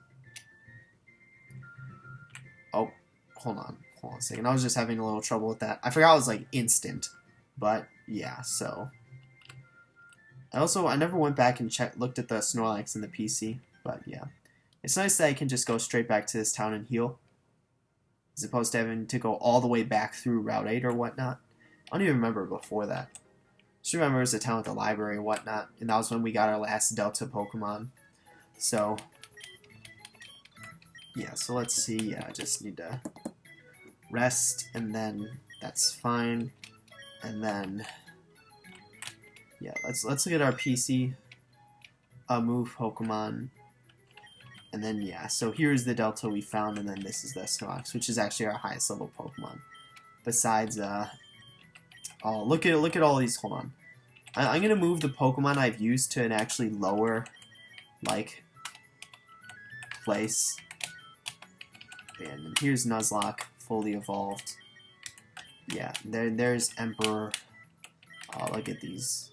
Oh, hold on a second. I was just having a little trouble with that. I forgot it was like instant, but yeah. So I never went back and looked at the Snorlax in the PC, but yeah, it's nice that I can just go straight back to this town and heal, as opposed to having to go all the way back through Route 8 or whatnot. I don't even remember before that. Just remember it was a town with a library and whatnot, and that was when we got our last Delta Pokemon. So yeah, so let's see. Yeah, I just need to rest, and then that's fine. And then yeah, let's look at our PC move Pokemon. And then yeah, so here's the Delta we found, and then this is the Snorlax, which is actually our highest level Pokemon. Besides oh, look at all these. Hold on. I'm gonna move the Pokemon I've used to an actually lower like place. And here's Nuzlocke, fully evolved. Yeah, there's Emperor. Oh, look at these.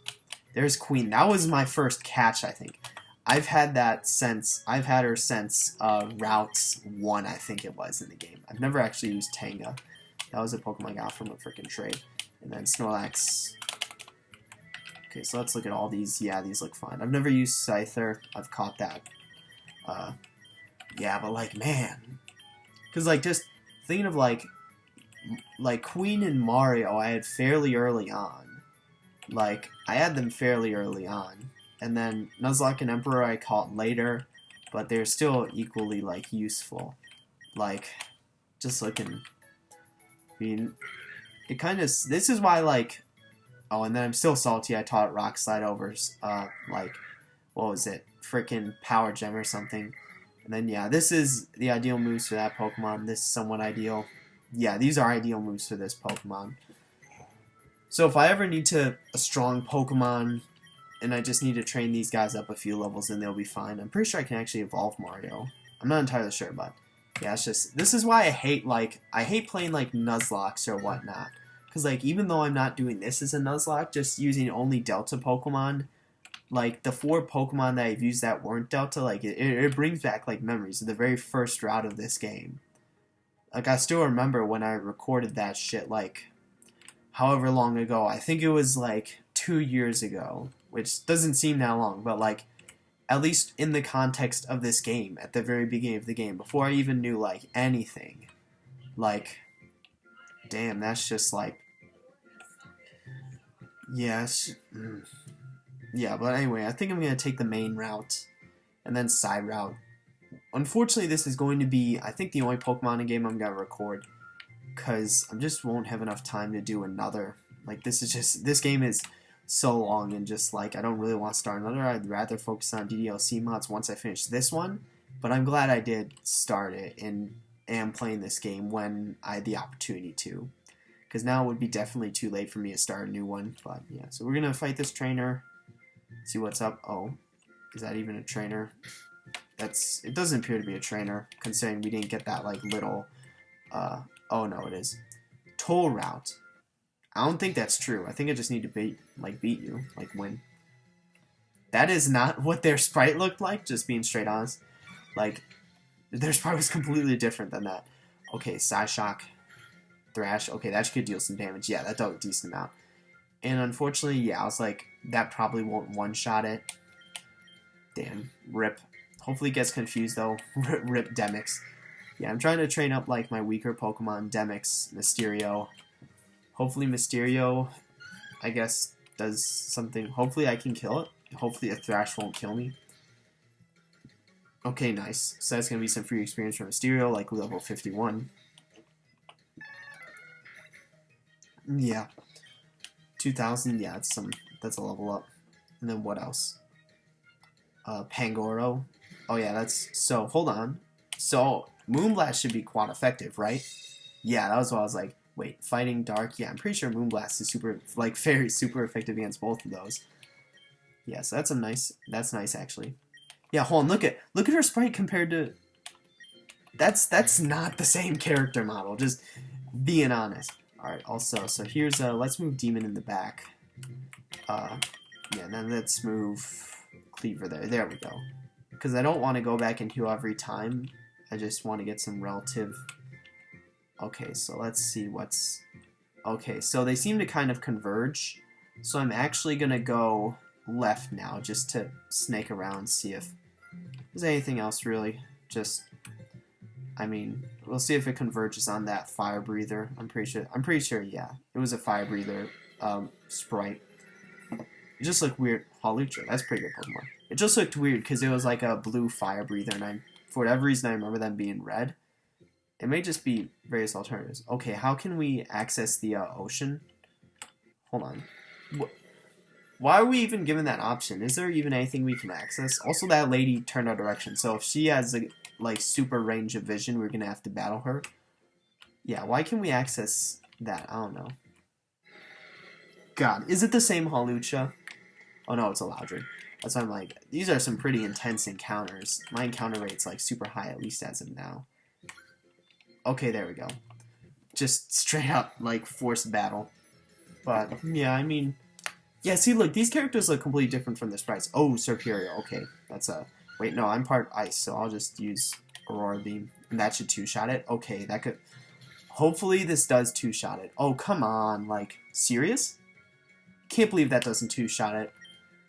There's Queen. That was my first catch, I think. I've had her since Route 1, I think it was, in the game. I've never actually used Tanga. That was a Pokemon I got from a freaking trade. And then Snorlax. Okay, so let's look at all these. Yeah, these look fine. I've never used Scyther. I've caught that. Yeah, but like, man. Because like, just thinking of like Queen and Mario, I had fairly early on. Like, I had them fairly early on. And then Nuzlocke and Emperor I caught later, but they're still equally, like, useful. Like, just looking. I mean, it kind of. This is why, like. Oh, and then I'm still salty. I taught Rock Slide over, like, what was it? Frickin' Power Gem or something. And then, yeah, this is the ideal moves for that Pokemon. This is somewhat ideal. Yeah, these are ideal moves for this Pokemon. So if I ever need a strong Pokemon, and I just need to train these guys up a few levels, then they'll be fine. I'm pretty sure I can actually evolve Mario. I'm not entirely sure, but yeah, it's just, this is why I hate playing, like, Nuzlocks or whatnot. Because, like, even though I'm not doing this as a Nuzlocke, just using only Delta Pokemon, like, the 4 Pokemon that I've used that weren't Delta, like, it brings back, like, memories of the very first route of this game. Like, I still remember when I recorded that shit, like, however long ago. I think it was, like, 2 years ago, which doesn't seem that long, but, like, at least in the context of this game, at the very beginning of the game, before I even knew, like, anything. Like, damn, that's just, like, yes. Yeah, but anyway, I think I'm going to take the main route and then side route. Unfortunately, this is going to be, I think, the only Pokemon in game I'm going to record, because I just won't have enough time to do another. Like, this game is so long, and just, like, I don't really want to start another. I'd rather focus on DDLC mods once I finish this one, but I'm glad I did start it and am playing this game when I had the opportunity to, because now it would be definitely too late for me to start a new one. But yeah, so we're gonna fight this trainer, see what's up. Oh, is that even a trainer? It doesn't appear to be a trainer, considering we didn't get that, like, little oh no, it is toll route. I don't think that's true. I think I just need to beat you, like, win. That is not what their sprite looked like, just being straight honest. Like, their sprite was completely different than that. Okay, Psyshock, Thrash. Okay, that could deal some damage. Yeah, that does a decent amount. And unfortunately, yeah, I was like, that probably won't one-shot it. Damn, rip. Hopefully it gets confused, though. Rip Demix. Yeah, I'm trying to train up, like, my weaker Pokemon, Demix, Mysterio. Hopefully Mysterio, I guess, does something. Hopefully I can kill it. Hopefully a Thrash won't kill me. Okay, nice. So that's gonna be some free experience from Mysterio, like level 51. Yeah. 2,000, yeah, that's a level up. And then what else? Pangoro. Oh yeah, so hold on. So Moonblast should be quad effective, right? Yeah, that was what I was like, wait, fighting dark, yeah, I'm pretty sure Moonblast is very super effective against both of those. Yeah, so that's nice actually. Yeah, hold on, look at her sprite compared to that's not the same character model, just being honest. Alright, also, so here's let's move Demon in the back. Yeah, then let's move Cleaver there. There we go. Because I don't want to go back and heal every time. I just want to get some relative... Okay, so let's see what's... Okay, so they seem to kind of converge. So I'm actually going to go left now, just to snake around, see if there's anything else really. Just... I mean, we'll see if it converges on that fire breather. I'm pretty sure, yeah. It was a fire breather sprite. It just looked weird. Hawlucha, that's a pretty good Pokemon. It just looked weird because it was like a blue fire breather, and for whatever reason I remember them being red. It may just be various alternatives. Okay, how can we access the ocean? Hold on. Why are we even given that option? Is there even anything we can access? Also, that lady turned our direction, so if she has like super range of vision, we're gonna have to battle her. Yeah, why can we access that? I don't know. God, is it the same Hawlucha? Oh no, it's a Loudred. That's why I'm like, these are some pretty intense encounters. My encounter rate's like super high, at least as of now. Okay, there we go. Just straight up, like, forced battle. But, yeah, I mean... Yeah, see, look, these characters look completely different from the sprites. Oh, Serperior, okay. That's a... Wait, no, I'm part Ice, so I'll just use Aurora Beam. And that should two-shot it? Okay, that could... Hopefully this does two-shot it. Oh, come on, like, serious? Can't believe that doesn't two-shot it.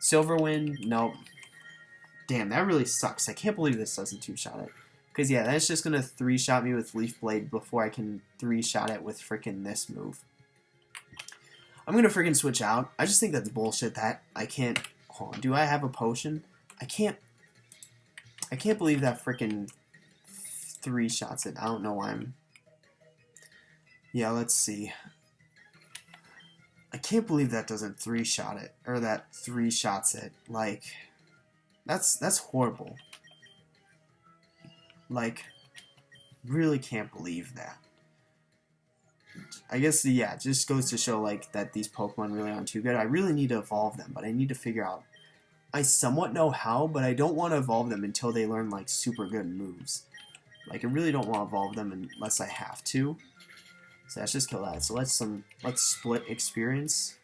Silverwind, nope. Damn, that really sucks. I can't believe this doesn't two-shot it. Because, yeah, that's just going to three-shot me with Leaf Blade before I can three-shot it with freaking this move. I'm going to freaking switch out. I just think that's bullshit that I can't... Hold on, do I have a potion? I can't believe that freaking three-shots it. I don't know why I'm... Yeah, let's see. I can't believe that doesn't three-shot it. Or that three-shots it. Like, that's horrible. Like, really can't believe that. I guess, yeah, it just goes to show, like, that these Pokemon really aren't too good. I really need to evolve them, but I need to figure out... I somewhat know how, but I don't want to evolve them until they learn, like, super good moves. Like, I really don't want to evolve them unless I have to. So let's just kill that. So let's split experience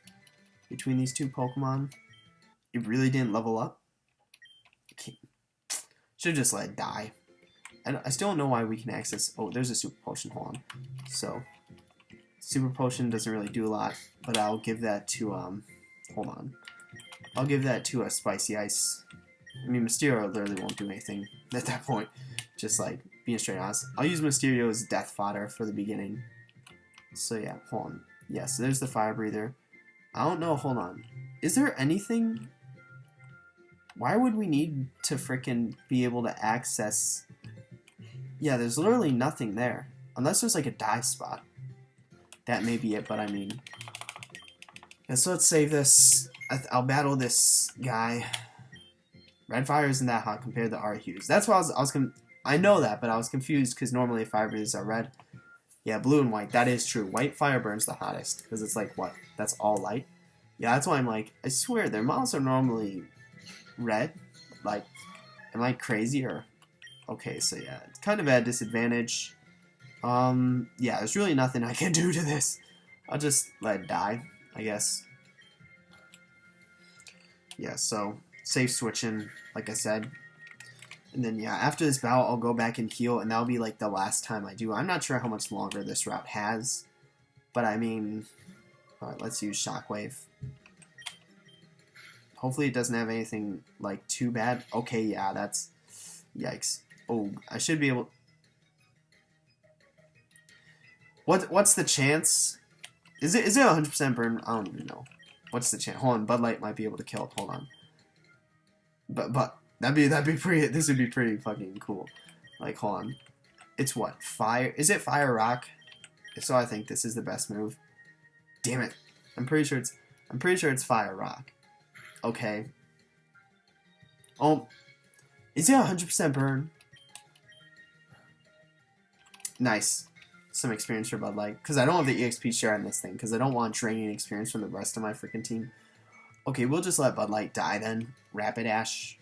between these two Pokemon. It really didn't level up. Should have just let it die. I still don't know why we can access... Oh, there's a Super Potion. Hold on. So, Super Potion doesn't really do a lot, but I'll give that to, hold on. I'll give that to a Spicy Ice. I mean, Mysterio literally won't do anything at that point. Just, like, being straight honest. I'll use Mysterio's Death Fodder for the beginning. So, yeah, hold on. Yeah, so there's the Fire Breather. I don't know, hold on. Is there anything... Why would we need to frickin' be able to access... Yeah, there's literally nothing there. Unless there's, like, a dive spot. That may be it, but I mean... Yeah, so let's save this. I'll battle this guy. Red Fire isn't that hot compared to Arceus. That's why I know that, but I was confused because normally Fire Breathers are red. Yeah, blue and white. That is true. White Fire burns the hottest because it's like, what? That's all light? Yeah, that's why I'm like, I swear, their models are normally red. Like, am I crazy or... Okay, so yeah, it's kind of at a disadvantage. Yeah, there's really nothing I can do to this. I'll just let it die, I guess. Yeah, so, safe switching, like I said. And then, yeah, after this battle, I'll go back and heal, and that'll be, like, the last time I do. I'm not sure how much longer this route has. But, I mean... Alright, let's use Shockwave. Hopefully it doesn't have anything, like, too bad. Okay, yeah, that's... Yikes. Oh, I should be able... What's the chance? Is it 100% burn? I don't even know. What's the chance? Hold on, Bud Light might be able to kill it. Hold on. But That'd be pretty. This would be pretty fucking cool. Like, hold on. It's what? Fire? Is it fire rock? So I think this is the best move. Damn it! I'm pretty sure it's fire rock. Okay. Oh, is it 100% burn? Nice. Some experience for Bud Light. Because I don't have the EXP share on this thing. Because I don't want draining experience from the rest of my freaking team. Okay, we'll just let Bud Light die then. Rapidash.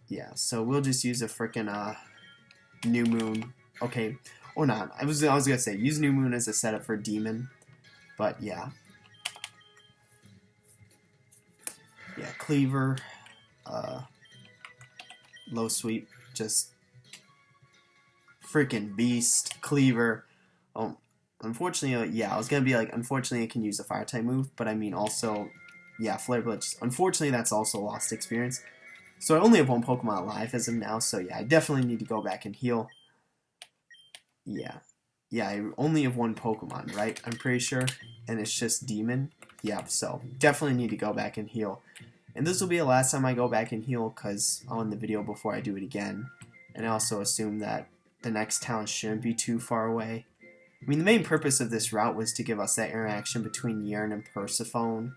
Yeah, so we'll just use a freaking New Moon. Okay, or not. I was gonna say use New Moon as a setup for Demon, but yeah. Yeah, Cleaver, Low Sweep, just freaking beast. Cleaver. Oh, unfortunately, yeah, I was gonna be like, unfortunately, I can use a Fire type move, but I mean also, yeah, Flare Blitz. Unfortunately, that's also lost experience. So I only have one Pokemon alive as of now, so yeah, I definitely need to go back and heal. Yeah. Yeah, I only have one Pokemon, right? I'm pretty sure. And it's just Demon. Yeah, so definitely need to go back and heal. And this will be the last time I go back and heal, because I'll end the video before I do it again. And I also assume that the next town shouldn't be too far away. I mean, the main purpose of this route was to give us that interaction between Yearn and Persephone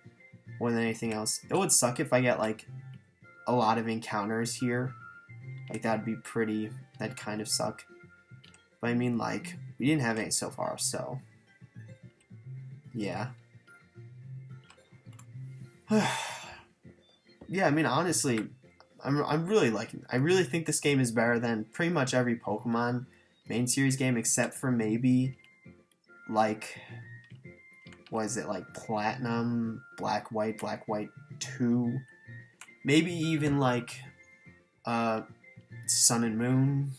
more than anything else. It would suck if I get, like, a lot of encounters here. Like, that'd be pretty... That'd kind of suck. But I mean, like, we didn't have any so far, so... Yeah. Yeah, I mean, honestly, I'm really liking it. I really think this game is better than pretty much every Pokemon main series game, except for maybe, like... What is it, like, Platinum, Black White 2... Maybe even, like, Sun and Moon,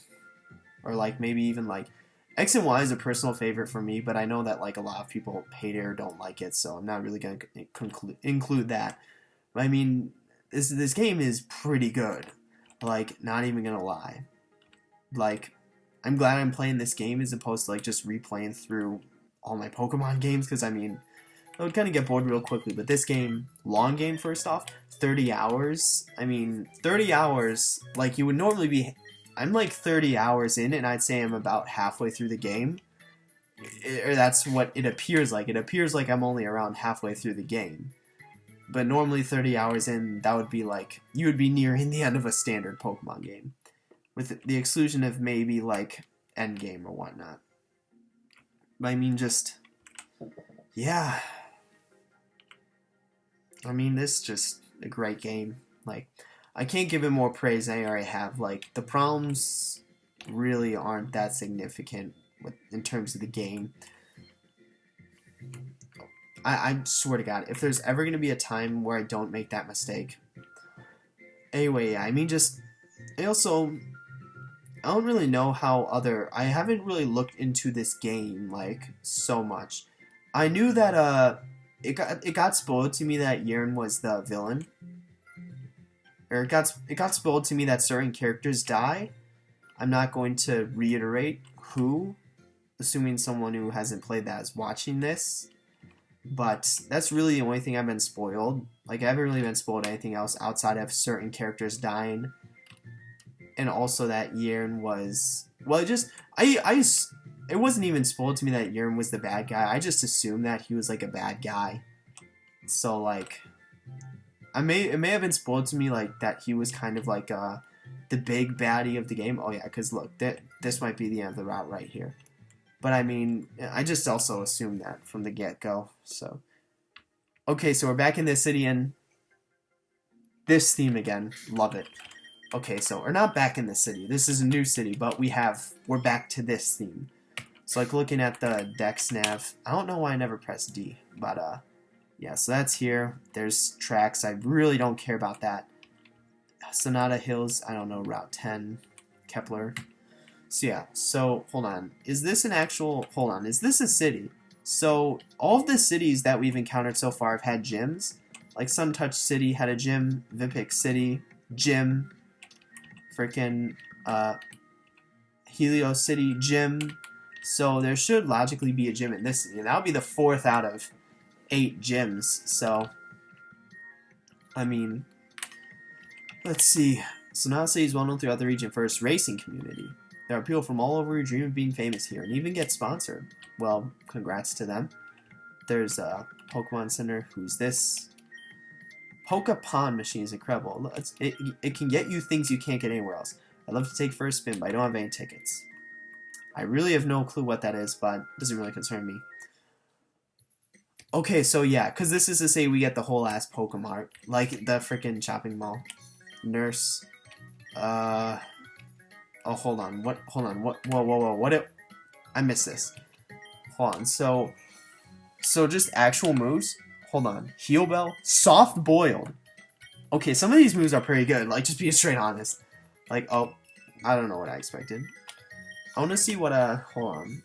or, like, maybe even, like, X and Y is a personal favorite for me, but I know that, like, a lot of people hate it or don't like it, so I'm not really going to include that. But, I mean, this game is pretty good. Like, not even going to lie. Like, I'm glad I'm playing this game as opposed to, like, just replaying through all my Pokemon games, because, I mean, I would kind of get bored real quickly, but this game, long game first off, 30 hours, I mean, 30 hours, like, you would normally be, I'm like 30 hours in, and I'd say I'm about halfway through the game, or that's what it appears like. It appears like I'm only around halfway through the game, but normally 30 hours in, that would be like, you would be nearing the end of a standard Pokemon game, with the exclusion of maybe, like, endgame or whatnot. But I mean, just, yeah. I mean, this is just a great game. Like, I can't give it more praise than I already have. Like, the problems really aren't that significant in terms of the game. I swear to God, if there's ever going to be a time where I don't make that mistake. Anyway, I mean, just, I don't really know how I haven't really looked into this game, like, so much. I knew that, it got spoiled to me that Yearn was the villain. Or it got spoiled to me that certain characters die. I'm not going to reiterate who, assuming someone who hasn't played that is watching this. But that's really the only thing I've been spoiled. Like, I haven't really been spoiled anything else outside of certain characters dying. And also that Yearn was... Well, it wasn't even spoiled to me that Yearn was the bad guy. I just assumed that he was, like, a bad guy. So, like... It may have been spoiled to me, like, that he was kind of, like, the big baddie of the game. Oh, yeah, because, look, this might be the end of the route right here. But, I mean, I just also assumed that from the get-go, so... Okay, so we're back in this city, and... This theme again. Love it. Okay, so we're not back in the city. This is a new city, but we're back to this theme. So, like, looking at the Dex nav, I don't know why I never pressed D, but, yeah, so that's here. There's tracks. I really don't care about that. Sonata Hills, I don't know, Route 10, Kepler. So, yeah, so, hold on. Is this a city? So, all of the cities that we've encountered so far have had gyms. Like, Suntouch City had a gym, Vipik City, gym, freaking, Helios City, gym. So, there should logically be a gym in this city, and that would be the 4th out of 8 gyms, so, I mean, Let's see. Sonase is well known throughout the region for its racing community. There are people from all over who dream of being famous here and even get sponsored. Well, congrats to them. There's a Pokemon Center. Who's this? Pokepon machine is incredible. It can get you things you can't get anywhere else. I'd love to take first spin, but I don't have any tickets. I really have no clue what that is, but it doesn't really concern me. Okay, so yeah, because this is to say we get the whole ass Pokemon, like the freaking shopping mall. Nurse. Oh, hold on. What? Hold on. What? Whoa. What? I missed this. Hold on. So just actual moves. Hold on. Heal Bell. Soft Boiled. Okay, some of these moves are pretty good. Like, just being straight honest. Like, oh, I don't know what I expected. I want to see what, hold on.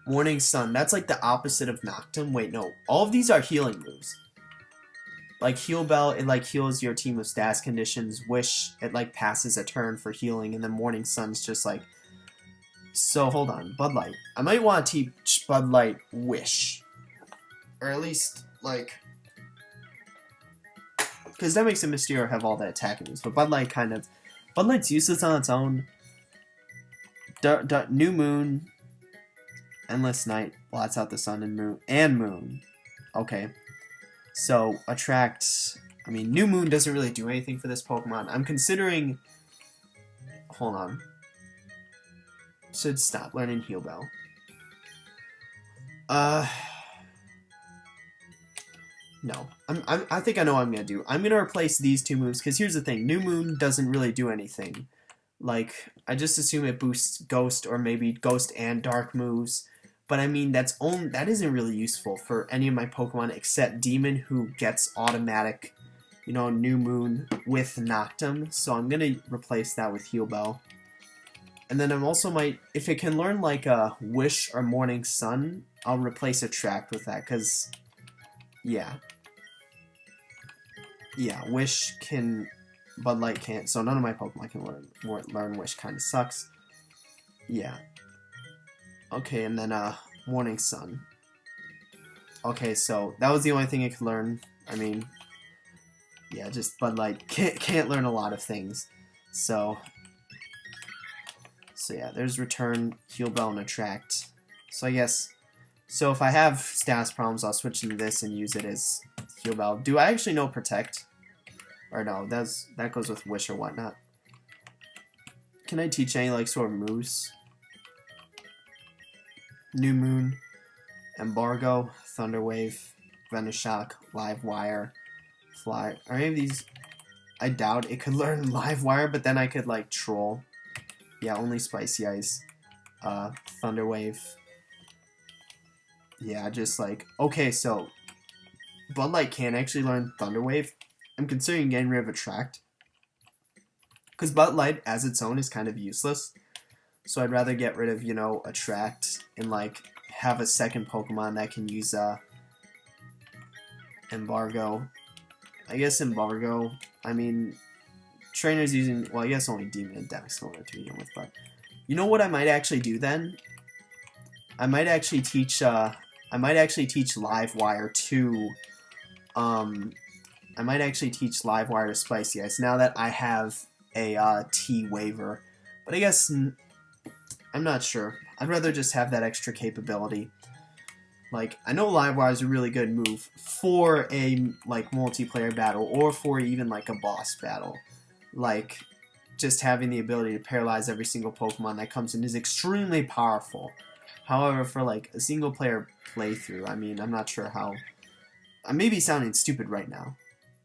Morning Sun. That's like the opposite of Noctum. Wait, no. All of these are healing moves. Like, Heal Bell, it, like, heals your team of stats conditions. Wish, it, like, passes a turn for healing. And then Morning Sun's just, like... So, hold on. Bud Light. I might want to teach Bud Light Wish. Or at least, like... Because that makes a Mysterio have all the attack moves. But Bud Light kind of... Bud Light's useless on its own. New Moon. Endless Night. Blots out the sun and moon. Okay. So, attract... I mean, New Moon doesn't really do anything for this Pokemon. I'm considering... Hold on. Should stop learning Heal Bell. No. I think I know what I'm gonna do. I'm gonna replace these two moves, because here's the thing. New Moon doesn't really do anything. Like, I just assume it boosts Ghost, or maybe Ghost and Dark moves. But I mean, that isn't really useful for any of my Pokemon except Demon, who gets automatic, you know, New Moon with Noctum. So I'm gonna replace that with Heal Bell. And then I'm also if it can learn like a Wish or Morning Sun, I'll replace Attract with that, because, yeah. Yeah, Wish can, Bud Light can't, so none of my Pokemon can learn Wish, kind of sucks. Yeah. Okay, and then, Morning Sun. Okay, so that was the only thing it could learn. I mean, yeah, just Bud Light can't learn a lot of things. So yeah, there's Return, Heal Bell, and Attract. So I guess, so if I have status problems, I'll switch into this and use it as Heal Bell. Do I actually know Protect? Or no, that goes with Wish or whatnot. Can I teach any, like, sort of moves? New Moon, Embargo, Thunder Wave, Venoshock, Live Wire, Fly. Are any of these... I doubt it could learn Live Wire, but then I could, like, Troll. Yeah, only Spicy Ice. Thunder Wave. Yeah, just like... Okay, so... Bud Light can actually learn Thunder Wave. I'm considering getting rid of Attract. Because Bud Light, as its own, is kind of useless. So I'd rather get rid of, you know, Attract and, like, have a second Pokemon that can use, Embargo. I guess Embargo, I mean... Trainers using, well, I guess only Demon and Dex going to begin with, but you know what I might actually do then? I might actually teach Live Wire to, I might actually teach Live Wire to Spicy Ice now that I have a, T-Waiver, but I guess, I'm not sure. I'd rather just have that extra capability. Like, I know Live Wire is a really good move for a, like, multiplayer battle, or for even, like, a boss battle. Like, just having the ability to paralyze every single Pokemon that comes in is extremely powerful. However, for, like, a single-player playthrough, I mean, I'm not sure how... I may be sounding stupid right now,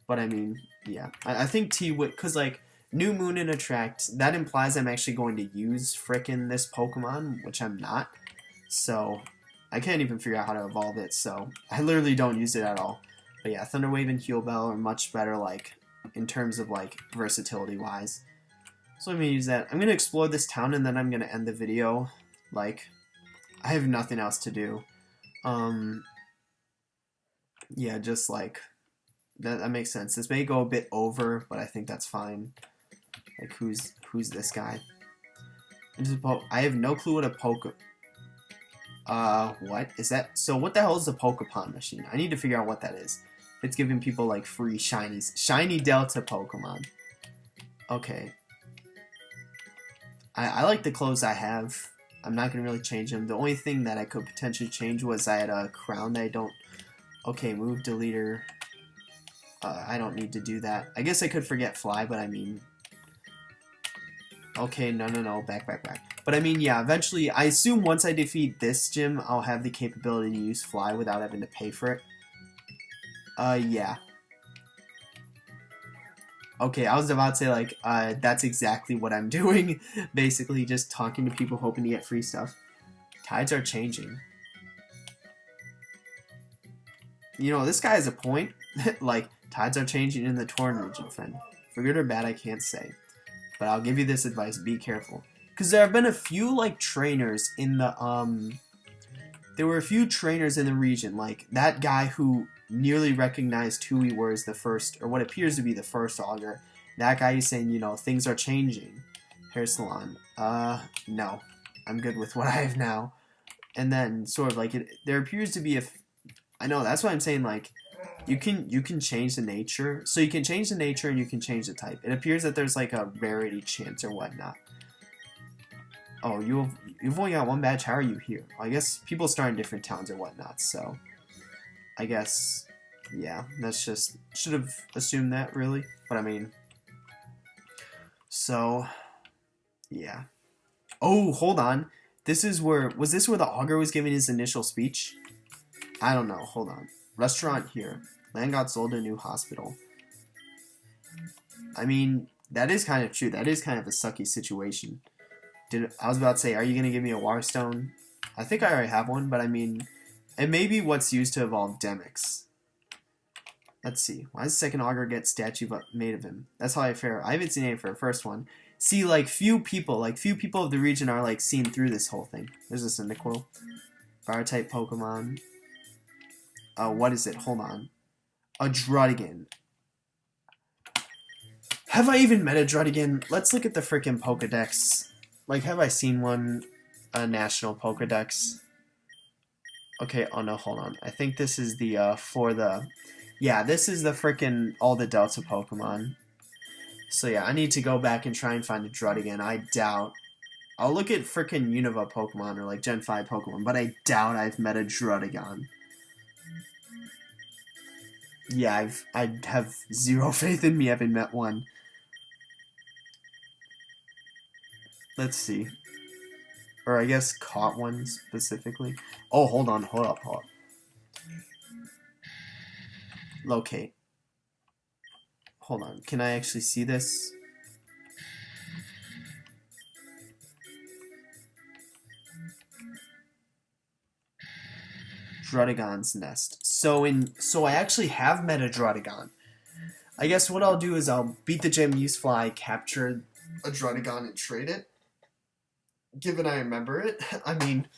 but I mean, yeah. I think because, like, New Moon and Attract, that implies I'm actually going to use frickin' this Pokemon, which I'm not. So, I can't even figure out how to evolve it, so I literally don't use it at all. But yeah, Thunder Wave and Heal Bell are much better, like... in terms of, like, versatility-wise. So I'm going to use that. I'm going to explore this town, and then I'm going to end the video. Like, I have nothing else to do. Yeah, just, like, that makes sense. This may go a bit over, but I think that's fine. Like, who's this guy? I have no clue what a what is that? So what the hell is a Pokepon machine? I need to figure out what that is. It's giving people like free shinies. Shiny Delta Pokemon. Okay. I like the clothes I have. I'm not going to really change them. The only thing that I could potentially change was I had a crown that I don't... Okay, move deleter. I don't need to do that. I guess I could forget fly, but I mean... Okay, no. Back. But I mean, yeah, eventually, I assume once I defeat this gym, I'll have the capability to use fly without having to pay for it. Yeah. Okay, I was about to say, like, that's exactly what I'm doing. Basically, just talking to people hoping to get free stuff. Tides are changing. You know, this guy has a point. Like, tides are changing in the Torn region, friend. For good or bad, I can't say. But I'll give you this advice, be careful. Because there have been a few, like, trainers in the, There were a few trainers in the region, like, that guy who nearly recognized who he was the first, or what appears to be the first augur. That guy is saying, you know, things are changing. Hair salon. No. I'm good with what I have now. And then, sort of, like, there appears to be a... I know, that's why I'm saying, like, you can change the nature. So you can change the nature and you can change the type. It appears that there's, like, a rarity chance or whatnot. Oh, you've only got one badge? How are you here? Well, I guess people start in different towns or whatnot, so... I guess, yeah, that's just, should have assumed that, really, but I mean, so, yeah. Oh, hold on, was this where the augur was giving his initial speech? I don't know, hold on. Restaurant here, land got sold to a new hospital. I mean, that is kind of true, that is kind of a sucky situation. I was about to say, are you going to give me a Warstone? I think I already have one, but I mean... It may be what's used to evolve Demix. Let's see. Why does the second augur get statue made of him? That's how I fare. I haven't seen any for the first one. See, like, few people of the region are, like, seeing through this whole thing. There's a Cyndaquil. Fire-type Pokemon. What is it? Hold on. A Druddigan. Have I even met a Druddigan? Let's look at the frickin' Pokedex. Like, have I seen one? A national Pokedex? Okay, oh no, hold on. I think this is the, yeah, this is the frickin' all the Delta Pokemon. So yeah, I need to go back and try and find a Druddigan. I doubt. I'll look at frickin' Unova Pokemon or, like, Gen 5 Pokemon, but I doubt I've met a Druddigan. Yeah, I have zero faith in me having met one. Let's see. Or I guess caught one specifically. Oh, hold up. Locate. Hold on, can I actually see this? Druddigon's nest. So I actually have met a Druddigon. I guess what I'll do is I'll beat the gym, use fly, capture a Druddigon, and trade it. Given I remember it. I mean,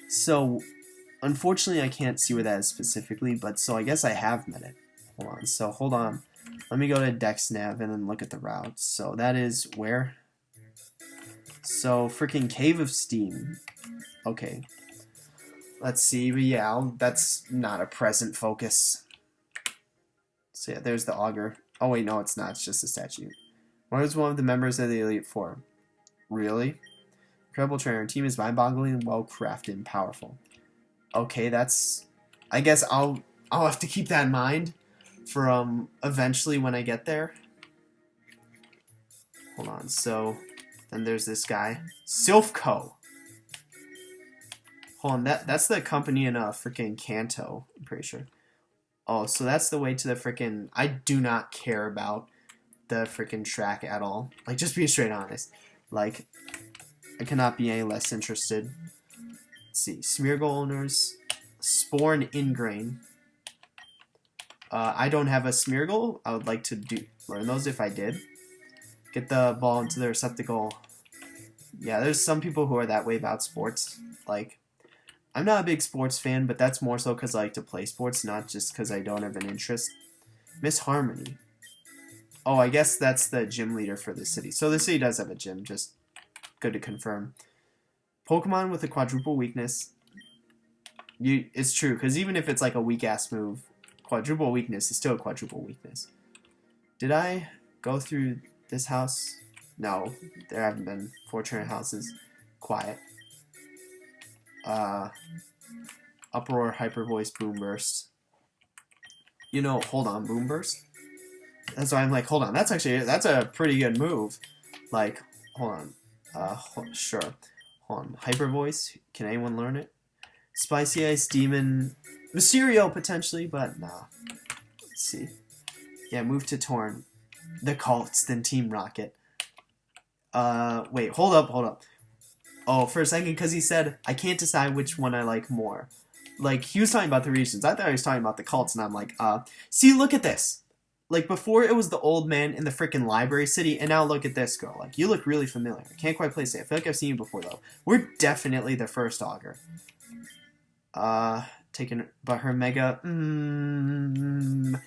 so, unfortunately I can't see where that is specifically, but so I guess I have met it. Hold on. Let me go to DexNav and then look at the routes. So that is where? So, freaking Cave of Steam. Okay. Let's see, but yeah, that's not a present focus. So yeah, there's the augur. Oh wait, no it's not, it's just a statue. What is one of the members of the Elite Four? Really? Incredible trainer. Team is mind-boggling, well-crafted, and powerful. Okay, that's... I guess I'll have to keep that in mind for eventually when I get there. Hold on. So then there's this guy, Silphco. Hold on. That's the company in freaking Kanto. I'm pretty sure. Oh, so that's the way to the freaking... I do not care about the freaking track at all. Like, just being straight honest. Like, I cannot be any less interested. Let's see. Smeargle owners. Sporn Ingrain. I don't have a Smeargle. I would like to learn those if I did. Get the ball into the receptacle. Yeah, there's some people who are that way about sports. Like, I'm not a big sports fan, but that's more so because I like to play sports, not just because I don't have an interest. Miss Harmony. Oh, I guess that's the gym leader for the city. So the city does have a gym, just good to confirm. Pokemon with a quadruple weakness. It's true, because even if it's like a weak-ass move, quadruple weakness is still a quadruple weakness. Did I go through this house? No, there haven't been fortunate houses. Quiet. Uproar, hyper voice, boom burst. You know, hold on, boom burst. That's why I'm like, hold on. That's a pretty good move. Like, hold on. Sure. Hold on. Hyper voice. Can anyone learn it? Spicy ice, demon, Mysterio potentially, but nah. Let's see. Yeah, move to Torn. The Cults, then Team Rocket. Wait, hold up. Oh, for a second, because he said, I can't decide which one I like more. Like, he was talking about the regions. I thought he was talking about the cults, and I'm like, see, look at this. Like, before it was the old man in the freaking library city, and now look at this girl. Like, you look really familiar. I can't quite place it. I feel like I've seen you before, though. We're definitely the first augur. But her mega, M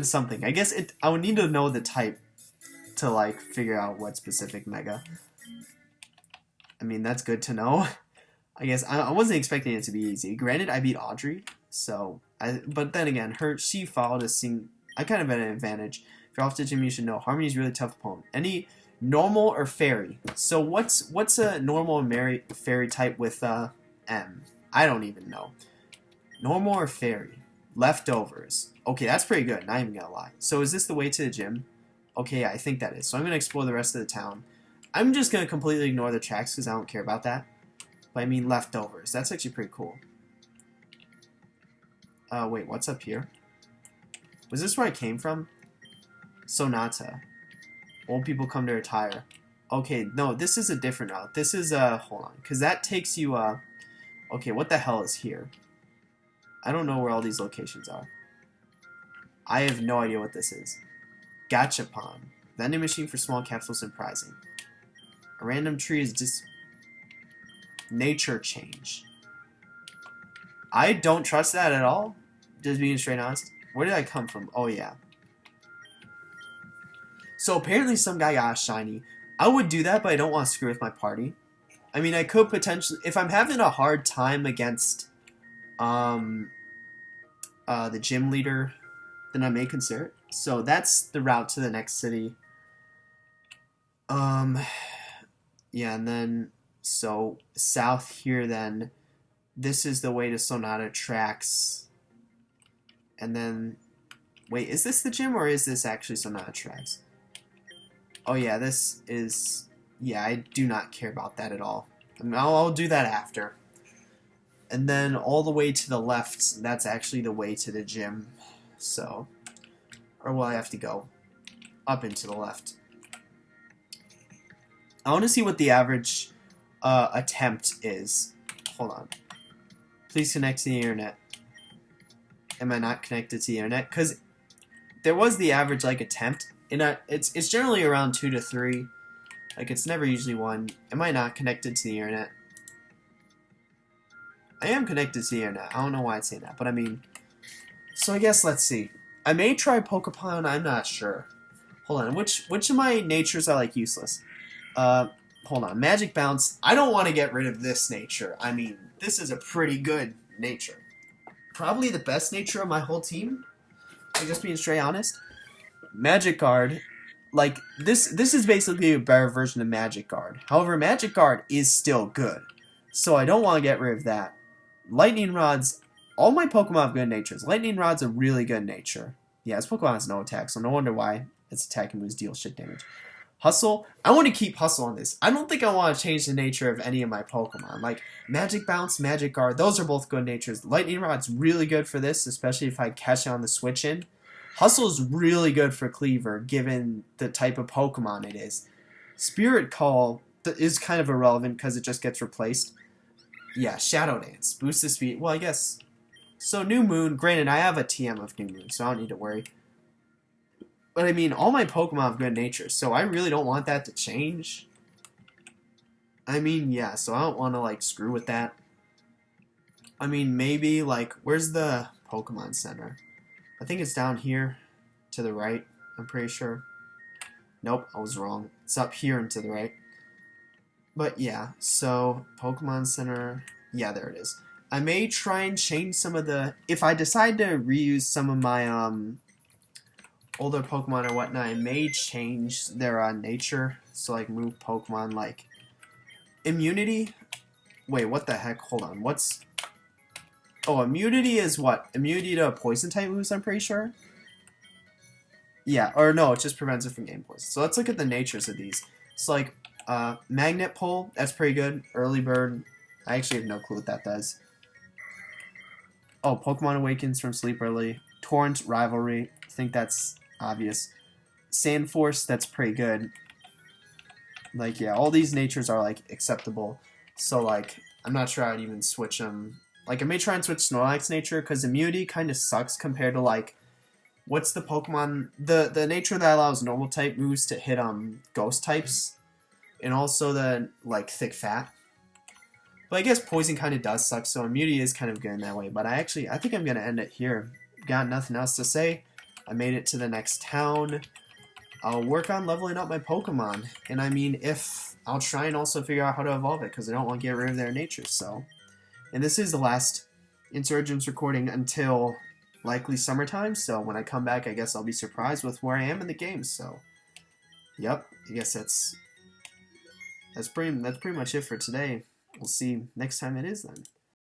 something. I guess I would need to know the type to, like, figure out what specific mega. I mean, that's good to know. I guess I wasn't expecting it to be easy. Granted, I beat Audrey, but then again, she followed a I kind of had an advantage. If you're off to gym, you should know Harmony's really tough opponent. Any normal or fairy? So what's a normal and fairy type with M? I don't even know. Normal or fairy? Leftovers. Okay, that's pretty good. Not even gonna lie. So is this the way to the gym? Okay, yeah, I think that is. So I'm gonna explore the rest of the town. I'm just gonna completely ignore the tracks because I don't care about that. But I mean leftovers. That's actually pretty cool. Wait, what's up here? Was this where I came from? Sonata. Old people come to retire. Okay, no, this is a different route. This is, hold on. Because that takes you, okay, what the hell is here? I don't know where all these locations are. I have no idea what this is. Gachapon. Vending machine for small capsules and prizing. A random tree is nature change. I don't trust that at all. Just being straight honest. Where did I come from? Oh, yeah. So apparently some guy got a shiny. I would do that, but I don't want to screw with my party. I mean, I could potentially... If I'm having a hard time against the gym leader, then I may consider it. So that's the route to the next city. Yeah, and then... So, south here, then, this is the way to Sonata Tracks. And then, wait, is this the gym, or is this actually Sonata Tracks? Oh, yeah, this is, yeah, I do not care about that at all. I mean, I'll do that after. And then, all the way to the left, that's actually the way to the gym. So, or will I have to go up and to the left? I want to see what the average... attempt is. Hold on. Please connect to the internet. Am I not connected to the internet? Because there was the average like attempt. It's generally around 2 to 3. Like it's never usually 1. Am I not connected to the internet? I am connected to the internet. I don't know why I'd say that, but I mean. So I guess let's see. I may try Pokemon. I'm not sure. Hold on. Which of my natures are like useless? Hold on, Magic Bounce. I don't want to get rid of this nature. I mean, this is a pretty good nature. Probably the best nature of my whole team. I'm just being straight honest. Magic Guard. Like, this is basically a better version of Magic Guard. However, Magic Guard is still good. So I don't want to get rid of that. Lightning Rods. All my Pokemon have good natures. Lightning Rod's a really good nature. Yeah, this Pokemon has no attack, so no wonder why its attacking moves deal shit damage. Hustle, I want to keep Hustle on this. I don't think I want to change the nature of any of my Pokemon. Like, Magic Bounce, Magic Guard, those are both good natures. Lightning Rod's really good for this, especially if I catch it on the switch in. Hustle's really good for Cleaver, given the type of Pokemon it is. Spirit Call is kind of irrelevant because it just gets replaced. Yeah, Shadow Dance, boost the speed. Well, I guess. So, New Moon, granted, I have a TM of New Moon, so I don't need to worry. But I mean, all my Pokemon have good natures, so I really don't want that to change. I mean, yeah, so I don't want to, like, screw with that. I mean, maybe, like, where's the Pokemon Center? I think it's down here to the right, I'm pretty sure. Nope, I was wrong. It's up here and to the right. But yeah, so, Pokemon Center, yeah, there it is. I may try and change some of the... If I decide to reuse some of my older Pokemon or whatnot, I may change their nature. So, like, move Pokemon like... Immunity? Wait, what the heck? Hold on. What's... Oh, immunity is what? Immunity to poison-type moves, I'm pretty sure? Yeah, or no, it just prevents it from getting poisoned. So let's look at the natures of these. So, like, Magnet Pull, that's pretty good. Early Bird, I actually have no clue what that does. Oh, Pokemon Awakens from sleep early. Torrent, Rivalry, I think that's obvious. Sand Force, that's pretty good. Like, yeah, all these natures are, like, acceptable. So, like, I'm not sure I'd even switch them. Like, I may try and switch Snorlax nature, because immunity kind of sucks compared to, like, what's the Pokemon... The nature that allows normal type moves to hit, ghost types. And also the, like, thick fat. But I guess poison kind of does suck, so immunity is kind of good in that way. But I think I'm going to end it here. Got nothing else to say. I made it to the next town. I'll work on leveling up my Pokemon. And I mean, I'll try and also figure out how to evolve it, because I don't want to get rid of their nature, so... And this is the last Insurgence recording until likely summertime, so when I come back, I guess I'll be surprised with where I am in the game, so... Yep, I guess that's pretty much it for today. We'll see next time it is then.